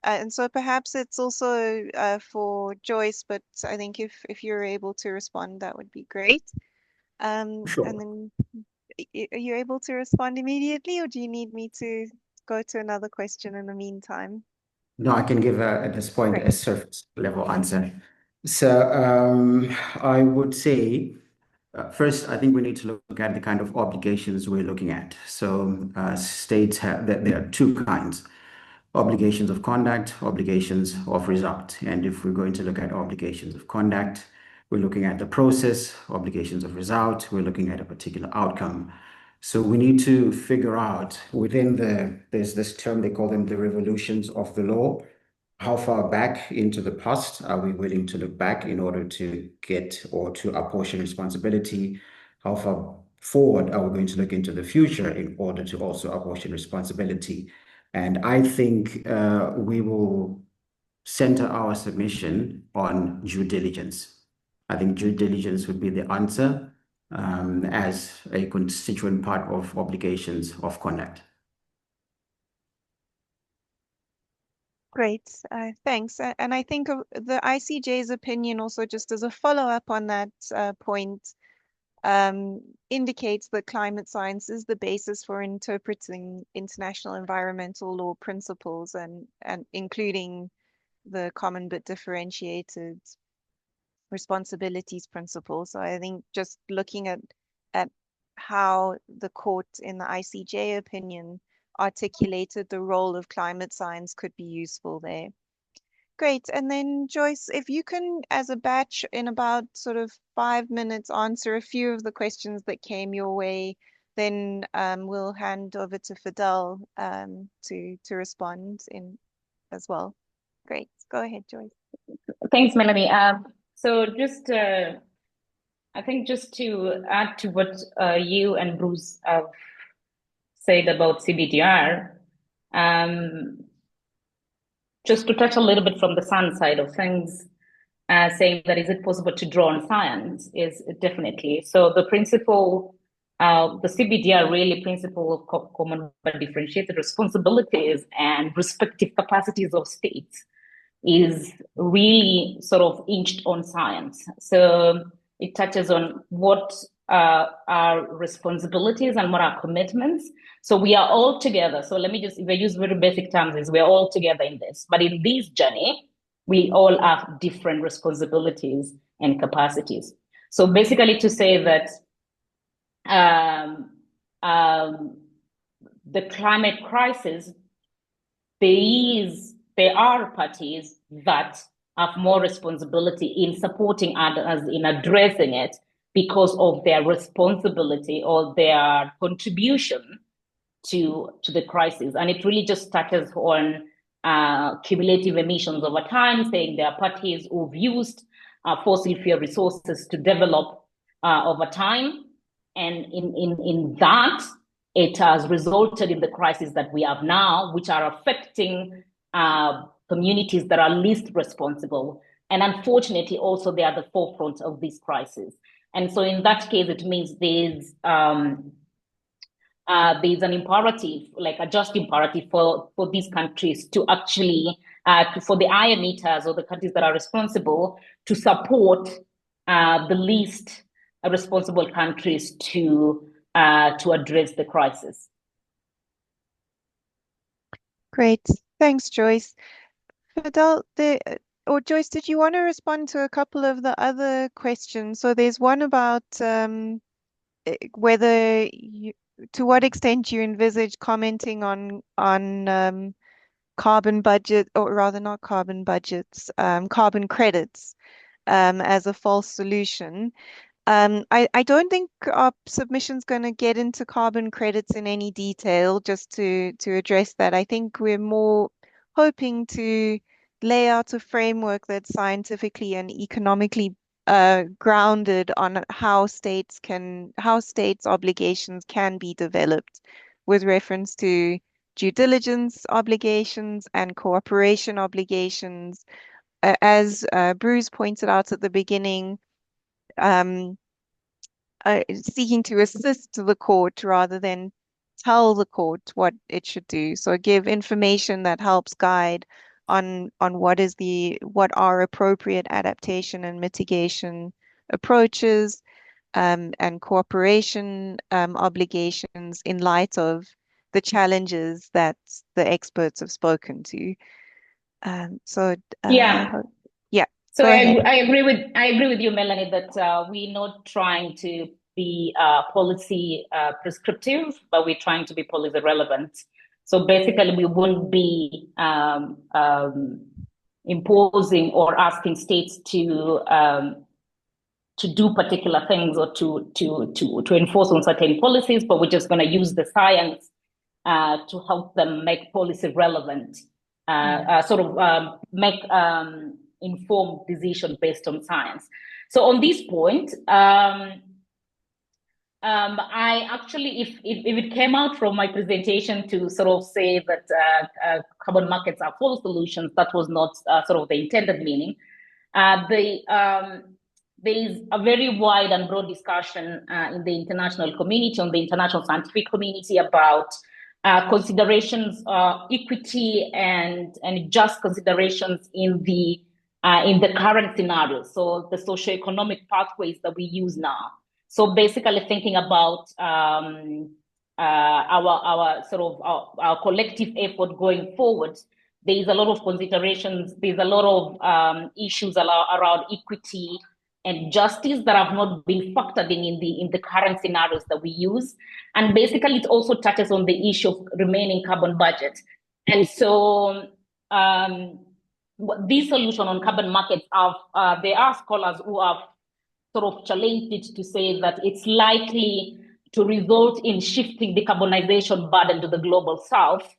And so perhaps it's also for Joyce, but I think if you're able to respond, that would be great. Sure. And then are you able to respond immediately, or do you need me to go to another question in the meantime? No, I can give at this point Great. a surface level answer. So I would say, first, I think we need to look at the kind of obligations we're looking at. So states have that there are two kinds: obligations of conduct, obligations of result. And if we're going to look at obligations of conduct, we're looking at the process. Obligations of result, we're looking at a particular outcome. So we need to figure out there's this term, they call them the revolutions of the law. How far back into the past are we willing to look back in order to get or to apportion responsibility? How far forward are we going to look into the future in order to also apportion responsibility? And I think we will center our submission on due diligence. I think due diligence would be the answer as a constituent part of obligations of conduct. Great, thanks. And I think the ICJ's opinion also, just as a follow-up on that point, indicates that climate science is the basis for interpreting international environmental law principles and including the common but differentiated responsibilities principle. So I think just looking at how the court in the ICJ opinion articulated the role of climate science could be useful there. Great. And then Joyce, if you can, as a batch in about sort of 5 minutes, answer a few of the questions that came your way, then we'll hand over to Fidel to respond in as well. Great. Go ahead, Joyce. Thanks, Melanie. So just, I think just to add to what you and Bruce have said about CBDR, just to touch a little bit from the science side of things, saying that is it possible to draw on science is definitely. So the principle, the CBDR really principle of common but differentiated responsibilities and respective capacities of states is really sort of inched on science. So it touches on what our responsibilities and what our commitments. So we are all together. So let me just, if I use very basic terms, is we're all together in this. But in this journey, we all have different responsibilities and capacities. So basically to say that the climate crisis, there are parties that have more responsibility in supporting others in addressing it because of their responsibility or their contribution to the crisis. And it really just touches on cumulative emissions over time, saying there are parties who've used fossil fuel resources to develop over time. And in that, it has resulted in the crisis that we have now, which are affecting communities that are least responsible. And unfortunately, also they are the forefront of this crisis. And so in that case, it means there's an imperative, like a just imperative for these countries to actually, for the high emitters or the countries that are responsible to support the least responsible countries to address the crisis. Great. Thanks, Joyce. Fidel, or Joyce, did you want to respond to a couple of the other questions? So there's one about whether you, to what extent you envisage commenting on carbon budget, or rather not carbon budgets, carbon credits as a false solution. I don't think our submission's going to get into carbon credits in any detail, just to address that. I think we're more hoping to lay out a framework that's scientifically and economically grounded on how states obligations can be developed with reference to due diligence obligations and cooperation obligations. As Bruce pointed out at the beginning, seeking to assist the court rather than tell the court what it should do. So give information that helps guide on what are appropriate adaptation and mitigation approaches, and cooperation obligations in light of the challenges that the experts have spoken to. Yeah. Yeah. So Go ahead. I agree with you, Melanie, that we're not trying to be policy prescriptive, but we're trying to be policy relevant. So basically, we won't be imposing or asking states to do particular things or to enforce on certain policies, but we're just going to use the science to help them make policy relevant, make informed decision based on science. So on this point, I actually, if it came out from my presentation to sort of say that carbon markets are false solutions, that was not sort of the intended meaning. There is a very wide and broad discussion in the international community, on the international scientific community, about considerations, equity and just considerations in the current scenario. So the socioeconomic pathways that we use now. So basically thinking about our collective effort going forward. There is a lot of considerations. There's a lot of issues around equity and justice that have not been factored in the current scenarios that we use. And basically it also touches on the issue of remaining carbon budget. And so this solution on carbon markets, there are scholars who have sort of challenged it to say that it's likely to result in shifting decarbonization burden to the global south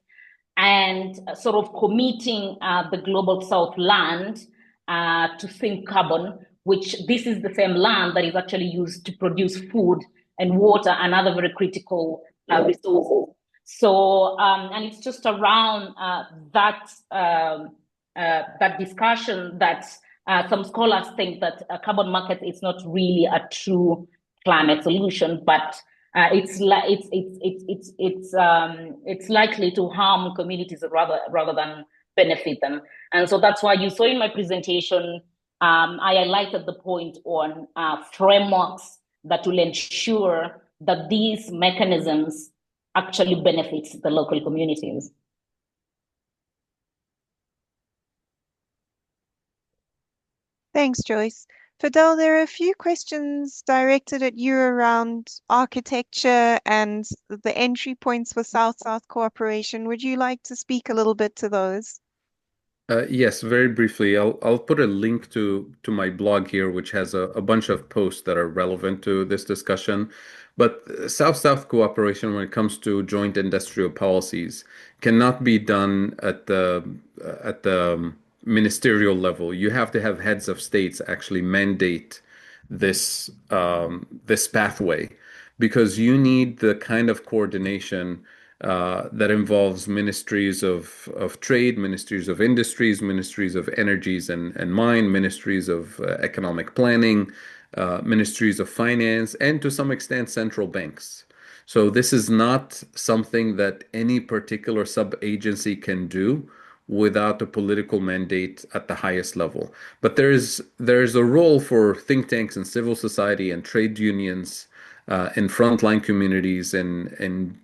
and sort of committing the global south land to sink carbon, which this is the same land that is actually used to produce food and water and other very critical resources. So, and it's just around that discussion that some scholars think that carbon market is not really a true climate solution, but it's likely to harm communities rather than benefit them. And so that's why you saw in my presentation, I highlighted the point on frameworks that will ensure that these mechanisms actually benefit the local communities. Thanks, Joyce. Fidel, there are a few questions directed at you around architecture and the entry points for South-South cooperation. Would you like to speak a little bit to those? Yes, very briefly. I'll put a link to my blog here, which has a bunch of posts that are relevant to this discussion. But South-South cooperation, when it comes to joint industrial policies, cannot be done at the ministerial level. You have to have heads of states actually mandate this this pathway, because you need the kind of coordination that involves ministries of trade, ministries of industries, ministries of energies and mine, ministries of economic planning, ministries of finance, and to some extent central banks. So this is not something that any particular sub-agency can do without a political mandate at the highest level. But there's a role for think tanks and civil society and trade unions and frontline communities and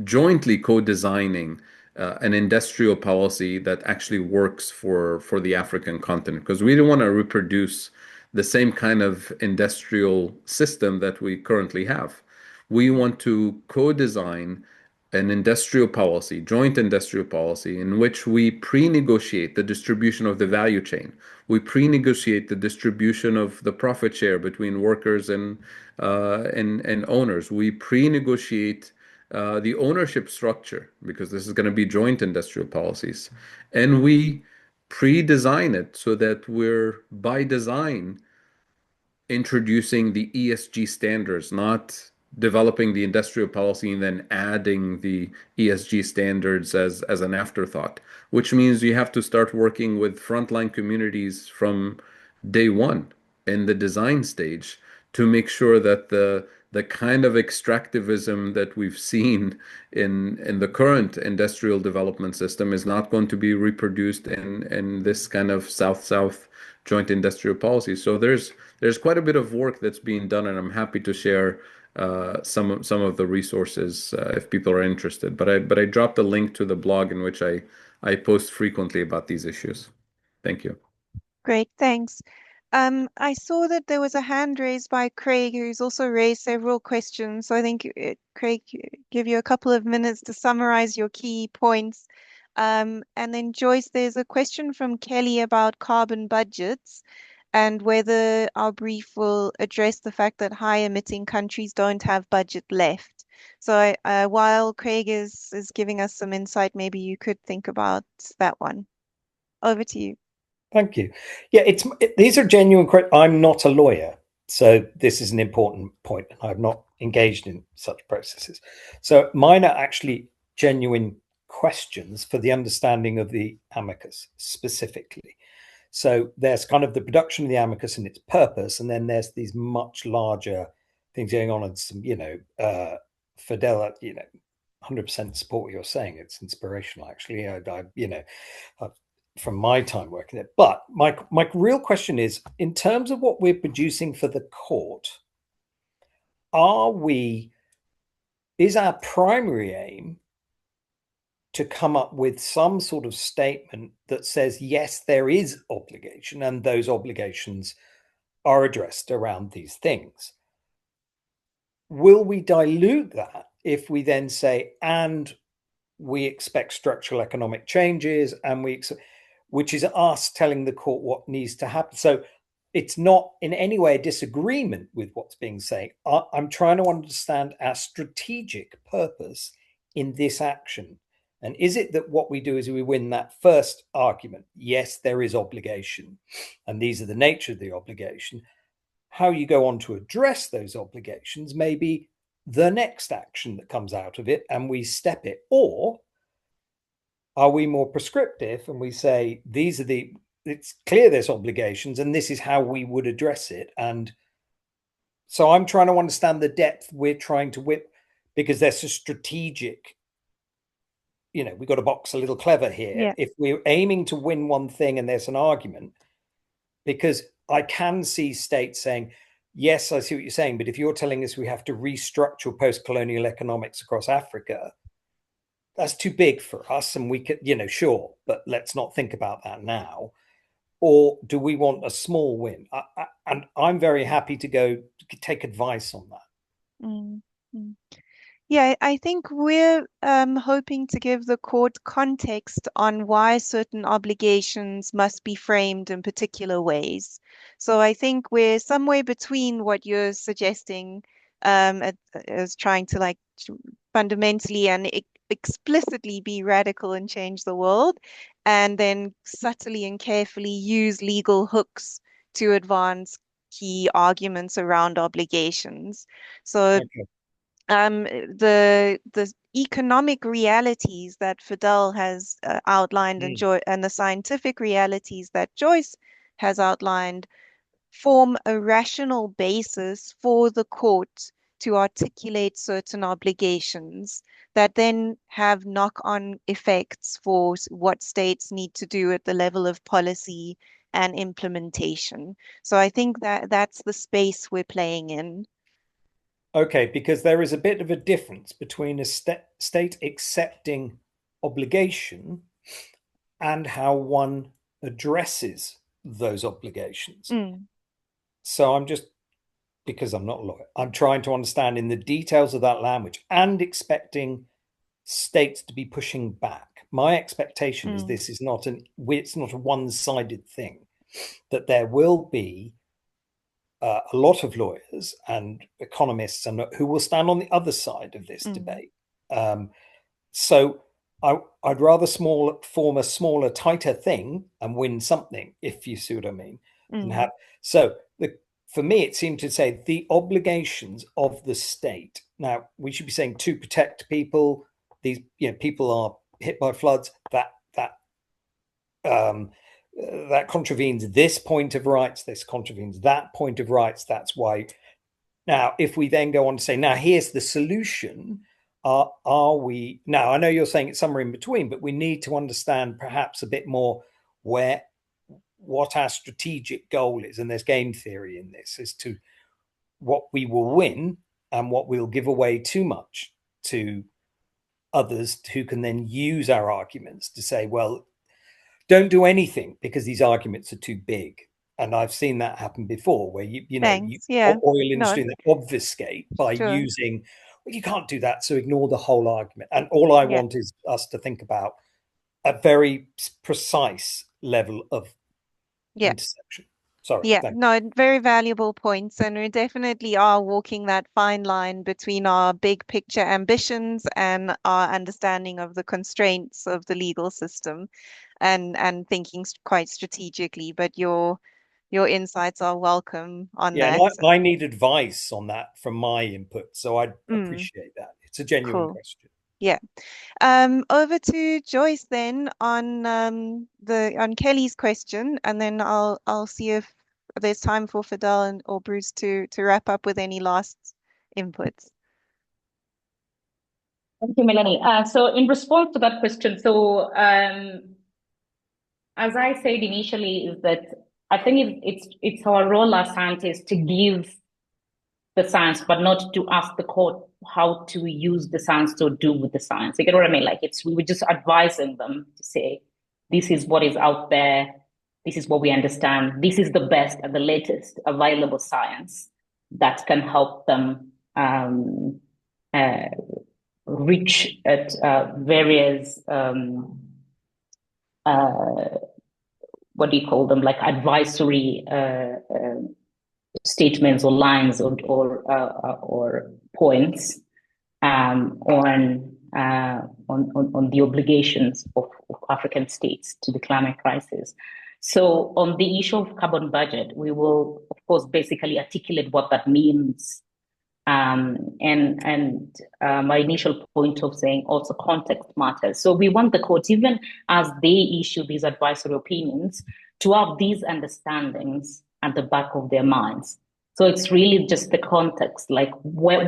jointly co-designing an industrial policy that actually works for the African continent, because we don't want to reproduce the same kind of industrial system that we currently have. We want to co-design an industrial policy, joint industrial policy, in which we pre-negotiate the distribution of the value chain. We pre-negotiate the distribution of the profit share between workers and owners. We pre-negotiate the ownership structure, because this is going to be joint industrial policies, and we pre-design it so that we're by design introducing the ESG standards, not developing the industrial policy and then adding the ESG standards as an afterthought, which means you have to start working with frontline communities from day one in the design stage to make sure that the kind of extractivism that we've seen in the current industrial development system is not going to be reproduced in this kind of South-South joint industrial policy. So there's quite a bit of work that's being done, and I'm happy to share some of the resources if people are interested. But I dropped a link to the blog in which I post frequently about these issues. Thank you. Great, thanks. I saw that there was a hand raised by Craig, who's also raised several questions. So I think, Craig, give you a couple of minutes to summarize your key points. And then Joyce, there's a question from Kelly about carbon budgets and whether our brief will address the fact that high emitting countries don't have budget left. So while Craig is giving us some insight, maybe you could think about that one. Over to you. Thank you. Yeah, these are genuine questions. I'm not a lawyer, so this is an important point, and I've not engaged in such processes. So mine are actually genuine questions for the understanding of the amicus specifically. So there's kind of the production of the amicus and its purpose, and then there's these much larger things going on, and some, Fidel, 100% support what you're saying. It's inspirational, actually. From my time working it. But my real question is, in terms of what we're producing for the court, is our primary aim to come up with some sort of statement that says, yes, there is obligation, and those obligations are addressed around these things? Will we dilute that if we then say, and we expect structural economic changes, and which is us telling the court what needs to happen? So it's not in any way a disagreement with what's being said. I'm trying to understand our strategic purpose in this action. And is it that what we do is we win that first argument? Yes, there is obligation, and these are the nature of the obligation. How you go on to address those obligations may be the next action that comes out of it, and we step it. Or are we more prescriptive and we say, it's clear there's obligations and this is how we would address it? And so I'm trying to understand the depth we're trying to whip, because there's a strategic, we've got to box a little clever here. Yeah. If we're aiming to win one thing and there's an argument, because I can see states saying, yes, I see what you're saying, but if you're telling us we have to restructure post-colonial economics across Africa, that's too big for us, and we could, sure, but let's not think about that now. Or do we want a small win? And I'm very happy to go take advice on that. Mm-hmm. Yeah, I think we're hoping to give the court context on why certain obligations must be framed in particular ways. So I think we're somewhere between what you're suggesting as trying to fundamentally and explicitly be radical and change the world, and then subtly and carefully use legal hooks to advance key arguments around obligations. So the economic realities that Fidel has outlined and the scientific realities that Joyce has outlined form a rational basis for the court to articulate certain obligations that then have knock-on effects for what states need to do at the level of policy and implementation. So I think that that's the space we're playing in. Okay, because there is a bit of a difference between a state accepting obligation and how one addresses those obligations. So I'm just, because I'm not a lawyer, I'm trying to understand in the details of that language and expecting states to be pushing back. My expectation is this is not it's not a one-sided thing, that there will be a lot of lawyers and economists and who will stand on the other side of this debate. So I'd rather form a smaller, tighter thing and win something, if you see what I mean. And have for me, it seemed to say the obligations of the state. Now, we should be saying to protect people. These, people are hit by floods. That contravenes this point of rights. This contravenes that point of rights. That's why. Now, if we then go on to say, now here's the solution. Are we now? I know you're saying it's somewhere in between, but we need to understand perhaps a bit more what our strategic goal is. And there's game theory in this as to what we will win and what we'll give away too much to others who can then use our arguments to say, well, don't do anything because these arguments are too big. And I've seen that happen before, where oil industry obfuscate by using, well, you can't do that, so ignore the whole argument. And all I want is us to think about a very precise level of intersection. Sorry. No, very valuable points. And we definitely are walking that fine line between our big picture ambitions and our understanding of the constraints of the legal system and thinking quite strategically. But your insights are welcome on that. I need advice on that from my input. So I appreciate that. It's a genuine question. Yeah. Over to Joyce then on Kelly's question, and then I'll see if there's time for Fidel or Bruce to wrap up with any last inputs. Thank you, Melanie. So in response to that question, as I said initially, is that I think it's our role as scientists to give the science, but not to ask the court how to use the science to do with the science. You get what I mean? Like we were just advising them to say, this is what is out there. This is what we understand. This is the best and the latest available science that can help them reach at various, what do you call them? Like advisory statements or lines or points on the obligations of African states to the climate crisis. So on the issue of carbon budget, we will, of course, basically articulate what that means. And my initial point of saying also context matters. So we want the courts, even as they issue these advisory opinions, to have these understandings at the back of their minds. So it's really just the context, like what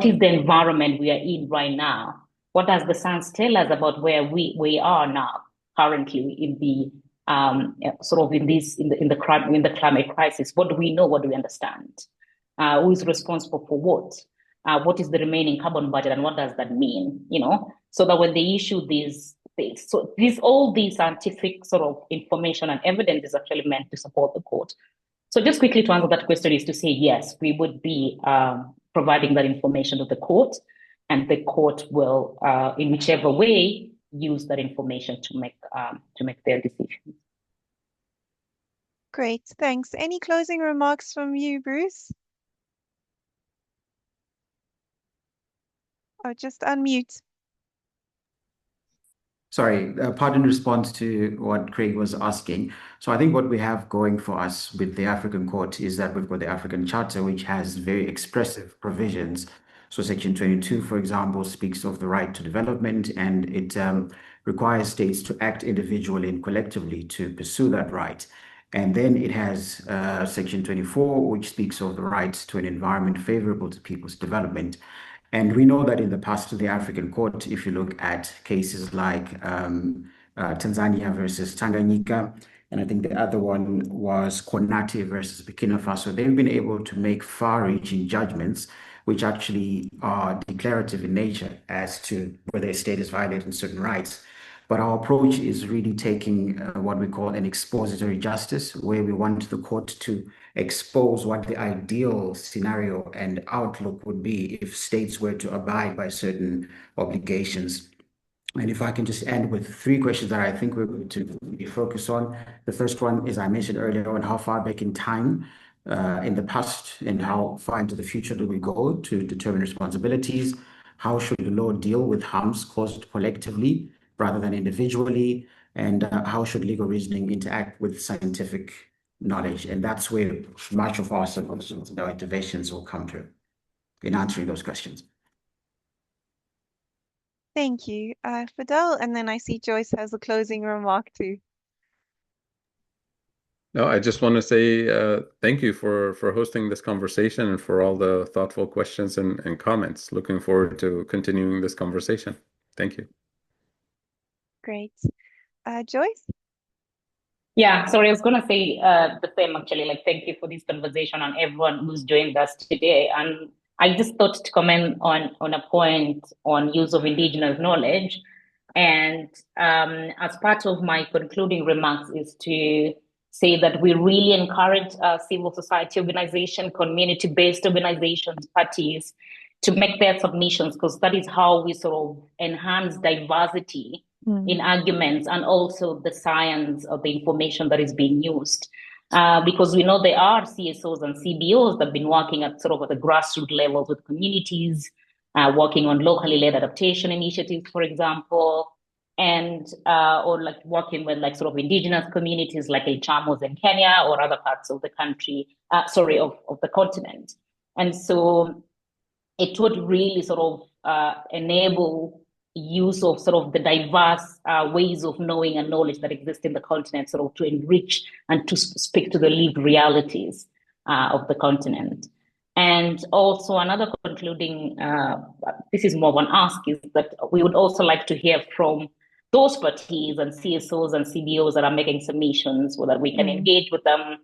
is the environment we are in right now? What does the science tell us about where we are now, currently in the in the climate crisis? What do we know? What do we understand? Who is responsible for what? What is the remaining carbon budget, and what does that mean? So that when they issue these things, so all these scientific sort of information and evidence is actually meant to support the court. So just quickly to answer that question is to say, yes, we would be providing that information to the court, and the court will, in whichever way, use that information to make their decisions. Great, thanks. Any closing remarks from you, Bruce? Or just unmute. Sorry, part in response to what Craig was asking. So I think what we have going for us with the African Court is that we've got the African Charter, which has very expressive provisions. So Section 22, for example, speaks of the right to development, and it requires states to act individually and collectively to pursue that right. And then it has Section 24, which speaks of the right to an environment favorable to people's development. And we know that in the past, the African Court, if you look at cases like Tanzania versus Tanganyika, and I think the other one was Konate versus Burkina Faso, they've been able to make far-reaching judgments which actually are declarative in nature as to whether a state is violating certain rights. But our approach is really taking what we call an expository justice, where we want the court to expose what the ideal scenario and outlook would be if states were to abide by certain obligations. And if I can just end with three questions that I think we're going to be focused on. The first one is, I mentioned earlier on, how far back in time in the past and how far into the future do we go to determine responsibilities? How should the law deal with harms caused collectively rather than individually? And how should legal reasoning interact with scientific knowledge? And that's where much of our solutions and our interventions will come through in answering those questions. Thank you, Fidel. And then I see Joyce has a closing remark too. No, I just want to say thank you for hosting this conversation and for all the thoughtful questions and comments. Looking forward to continuing this conversation. Thank you. Great. Joyce? Yeah, sorry, I was going to say the same actually. Like, thank you for this conversation and everyone who's joined us today. And I just thought to comment on a point on use of indigenous knowledge. And as part of my concluding remarks is to say that we really encourage civil society organization, community-based organizations, parties to make their submissions, because that is how we sort of enhance diversity in arguments and also the science of the information that is being used. Because we know there are CSOs and CBOs that have been working at sort of at the grassroots levels with communities, working on locally led adaptation initiatives, for example, and or like working with like sort of indigenous communities like El Chamos in Kenya or other parts of the country, of the continent. And so it would really sort of enable use of sort of the diverse ways of knowing and knowledge that exist in the continent, sort of to enrich and to speak to the lived realities of the continent. And also another concluding, this is more of an ask, is that we would also like to hear from those parties and CSOs and CBOs that are making submissions, whether we can engage with them,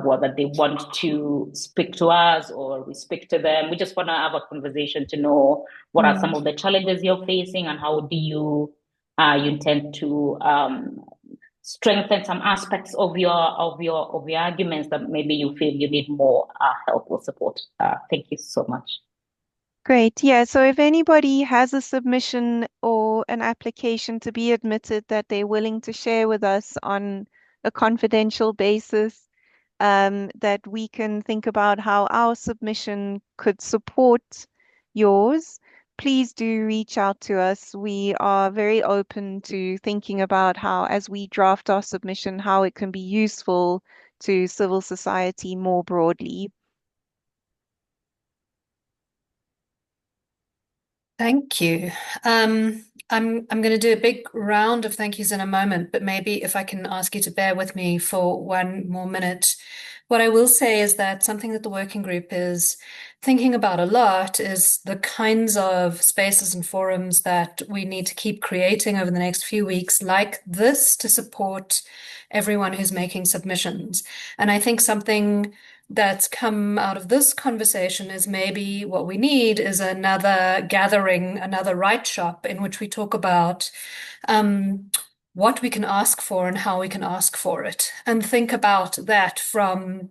whether they want to speak to us or we speak to them. We just want to have a conversation to know what are some of the challenges you're facing and how do you intend to strengthen some aspects of your arguments that maybe you feel you need more help or support. Thank you so much. Great. Yeah. So if anybody has a submission or an application to be admitted that they're willing to share with us on a confidential basis, that we can think about how our submission could support yours, please do reach out to us. We are very open to thinking about how, as we draft our submission, how it can be useful to civil society more broadly. Thank you. I'm going to do a big round of thank yous in a moment, but maybe if I can ask you to bear with me for one more minute. What I will say is that something that the working group is thinking about a lot is the kinds of spaces and forums that we need to keep creating over the next few weeks, like this, to support everyone who's making submissions. And I think something that's come out of this conversation is maybe what we need is another gathering, another write shop in which we talk about what we can ask for and how we can ask for it, and think about that from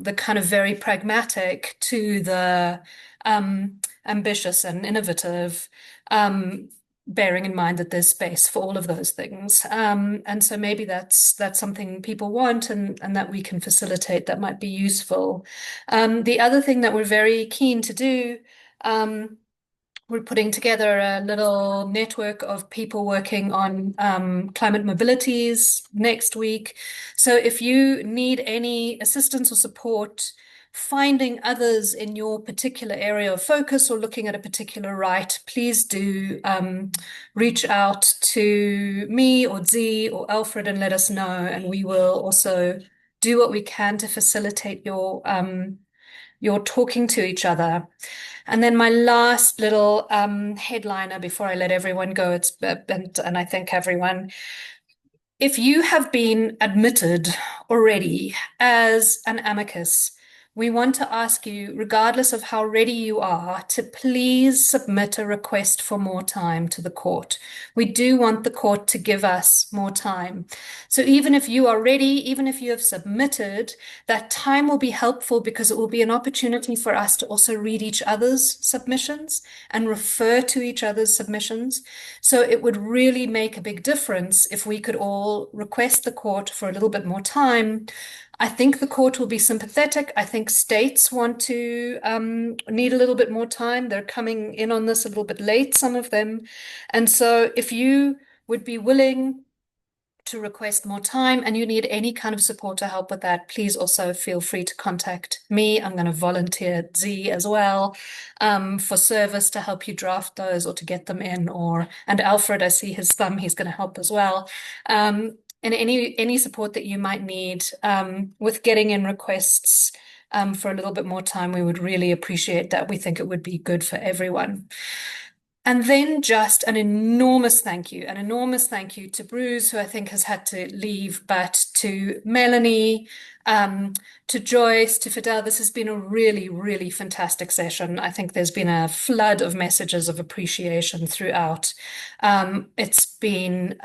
the kind of very pragmatic to the ambitious and innovative, bearing in mind that there's space for all of those things. And so maybe that's something people want and that we can facilitate that might be useful. The other thing that we're very keen to do, we're putting together a little network of people working on climate mobilities next week. So if you need any assistance or support finding others in your particular area of focus or looking at a particular right, please do reach out to me or Z or Alfred and let us know, and we will also do what we can to facilitate your talking to each other. And then my last little headliner before I let everyone go, and I thank everyone. If you have been admitted already as an amicus we want to ask you, regardless of how ready you are, to please submit a request for more time to the court. We do want the court to give us more time. So even if you are ready, even if you have submitted, that time will be helpful because it will be an opportunity for us to also read each other's submissions and refer to each other's submissions. So it would really make a big difference if we could all request the court for a little bit more time. I think the court will be sympathetic. I think states want to need a little bit more time. They're coming in on this a little bit late, some of them. And so if you would be willing to request more time and you need any kind of support to help with that, please also feel free to contact me. I'm going to volunteer Z as well for service to help you draft those or to get them in. And Alfred, I see his thumb, he's going to help as well. And any support that you might need with getting in requests for a little bit more time, we would really appreciate that. We think it would be good for everyone. And then just an enormous thank you to Bruce, who I think has had to leave, but to Melanie, to Joyce, to Fidel. This has been a really, really fantastic session. I think there's been a flood of messages of appreciation throughout. It's been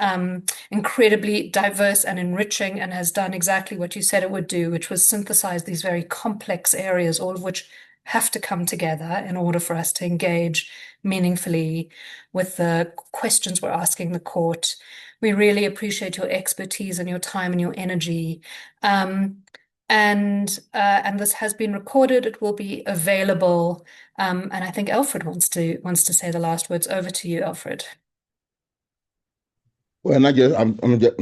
incredibly diverse and enriching and has done exactly what you said it would do, which was synthesize these very complex areas, all of which have to come together in order for us to engage meaningfully with the questions we're asking the court. We really appreciate your expertise and your time and your energy. And this has been recorded. It will be available. And I think Alfred wants to say the last words. Over to you, Alfred. Well, not just, I'm just,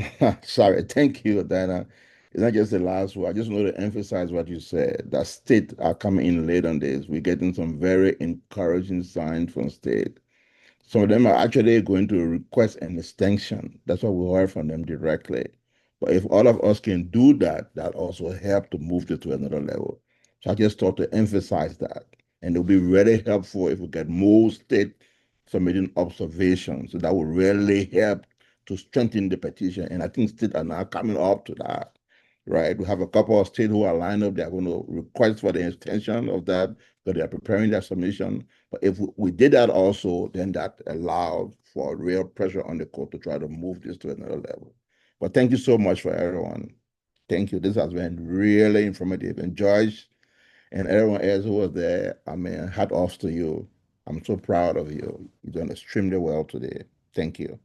sorry, thank you, Diana. It's not just the last word. I just want to emphasize what you said, that state are coming in late on this. We're getting some very encouraging signs from state. Some of them are actually going to request an extension. That's what we heard from them directly. But if all of us can do that, that also help to move it to another level. So I just thought to emphasize that. And it'll be really helpful if we get more state submitting observations. So that will really help to strengthen the petition. And I think states are now coming up to that, right? We have a couple of states who are lined up. They're going to request for the extension of that because they are preparing their submission. But if we did that also, then that allowed for real pressure on the court to try to move this to another level. But thank you so much for everyone. Thank you. This has been really informative. And Joyce and everyone else who was there, I mean, hat off to you. I'm so proud of you. You've done extremely well today. Thank you.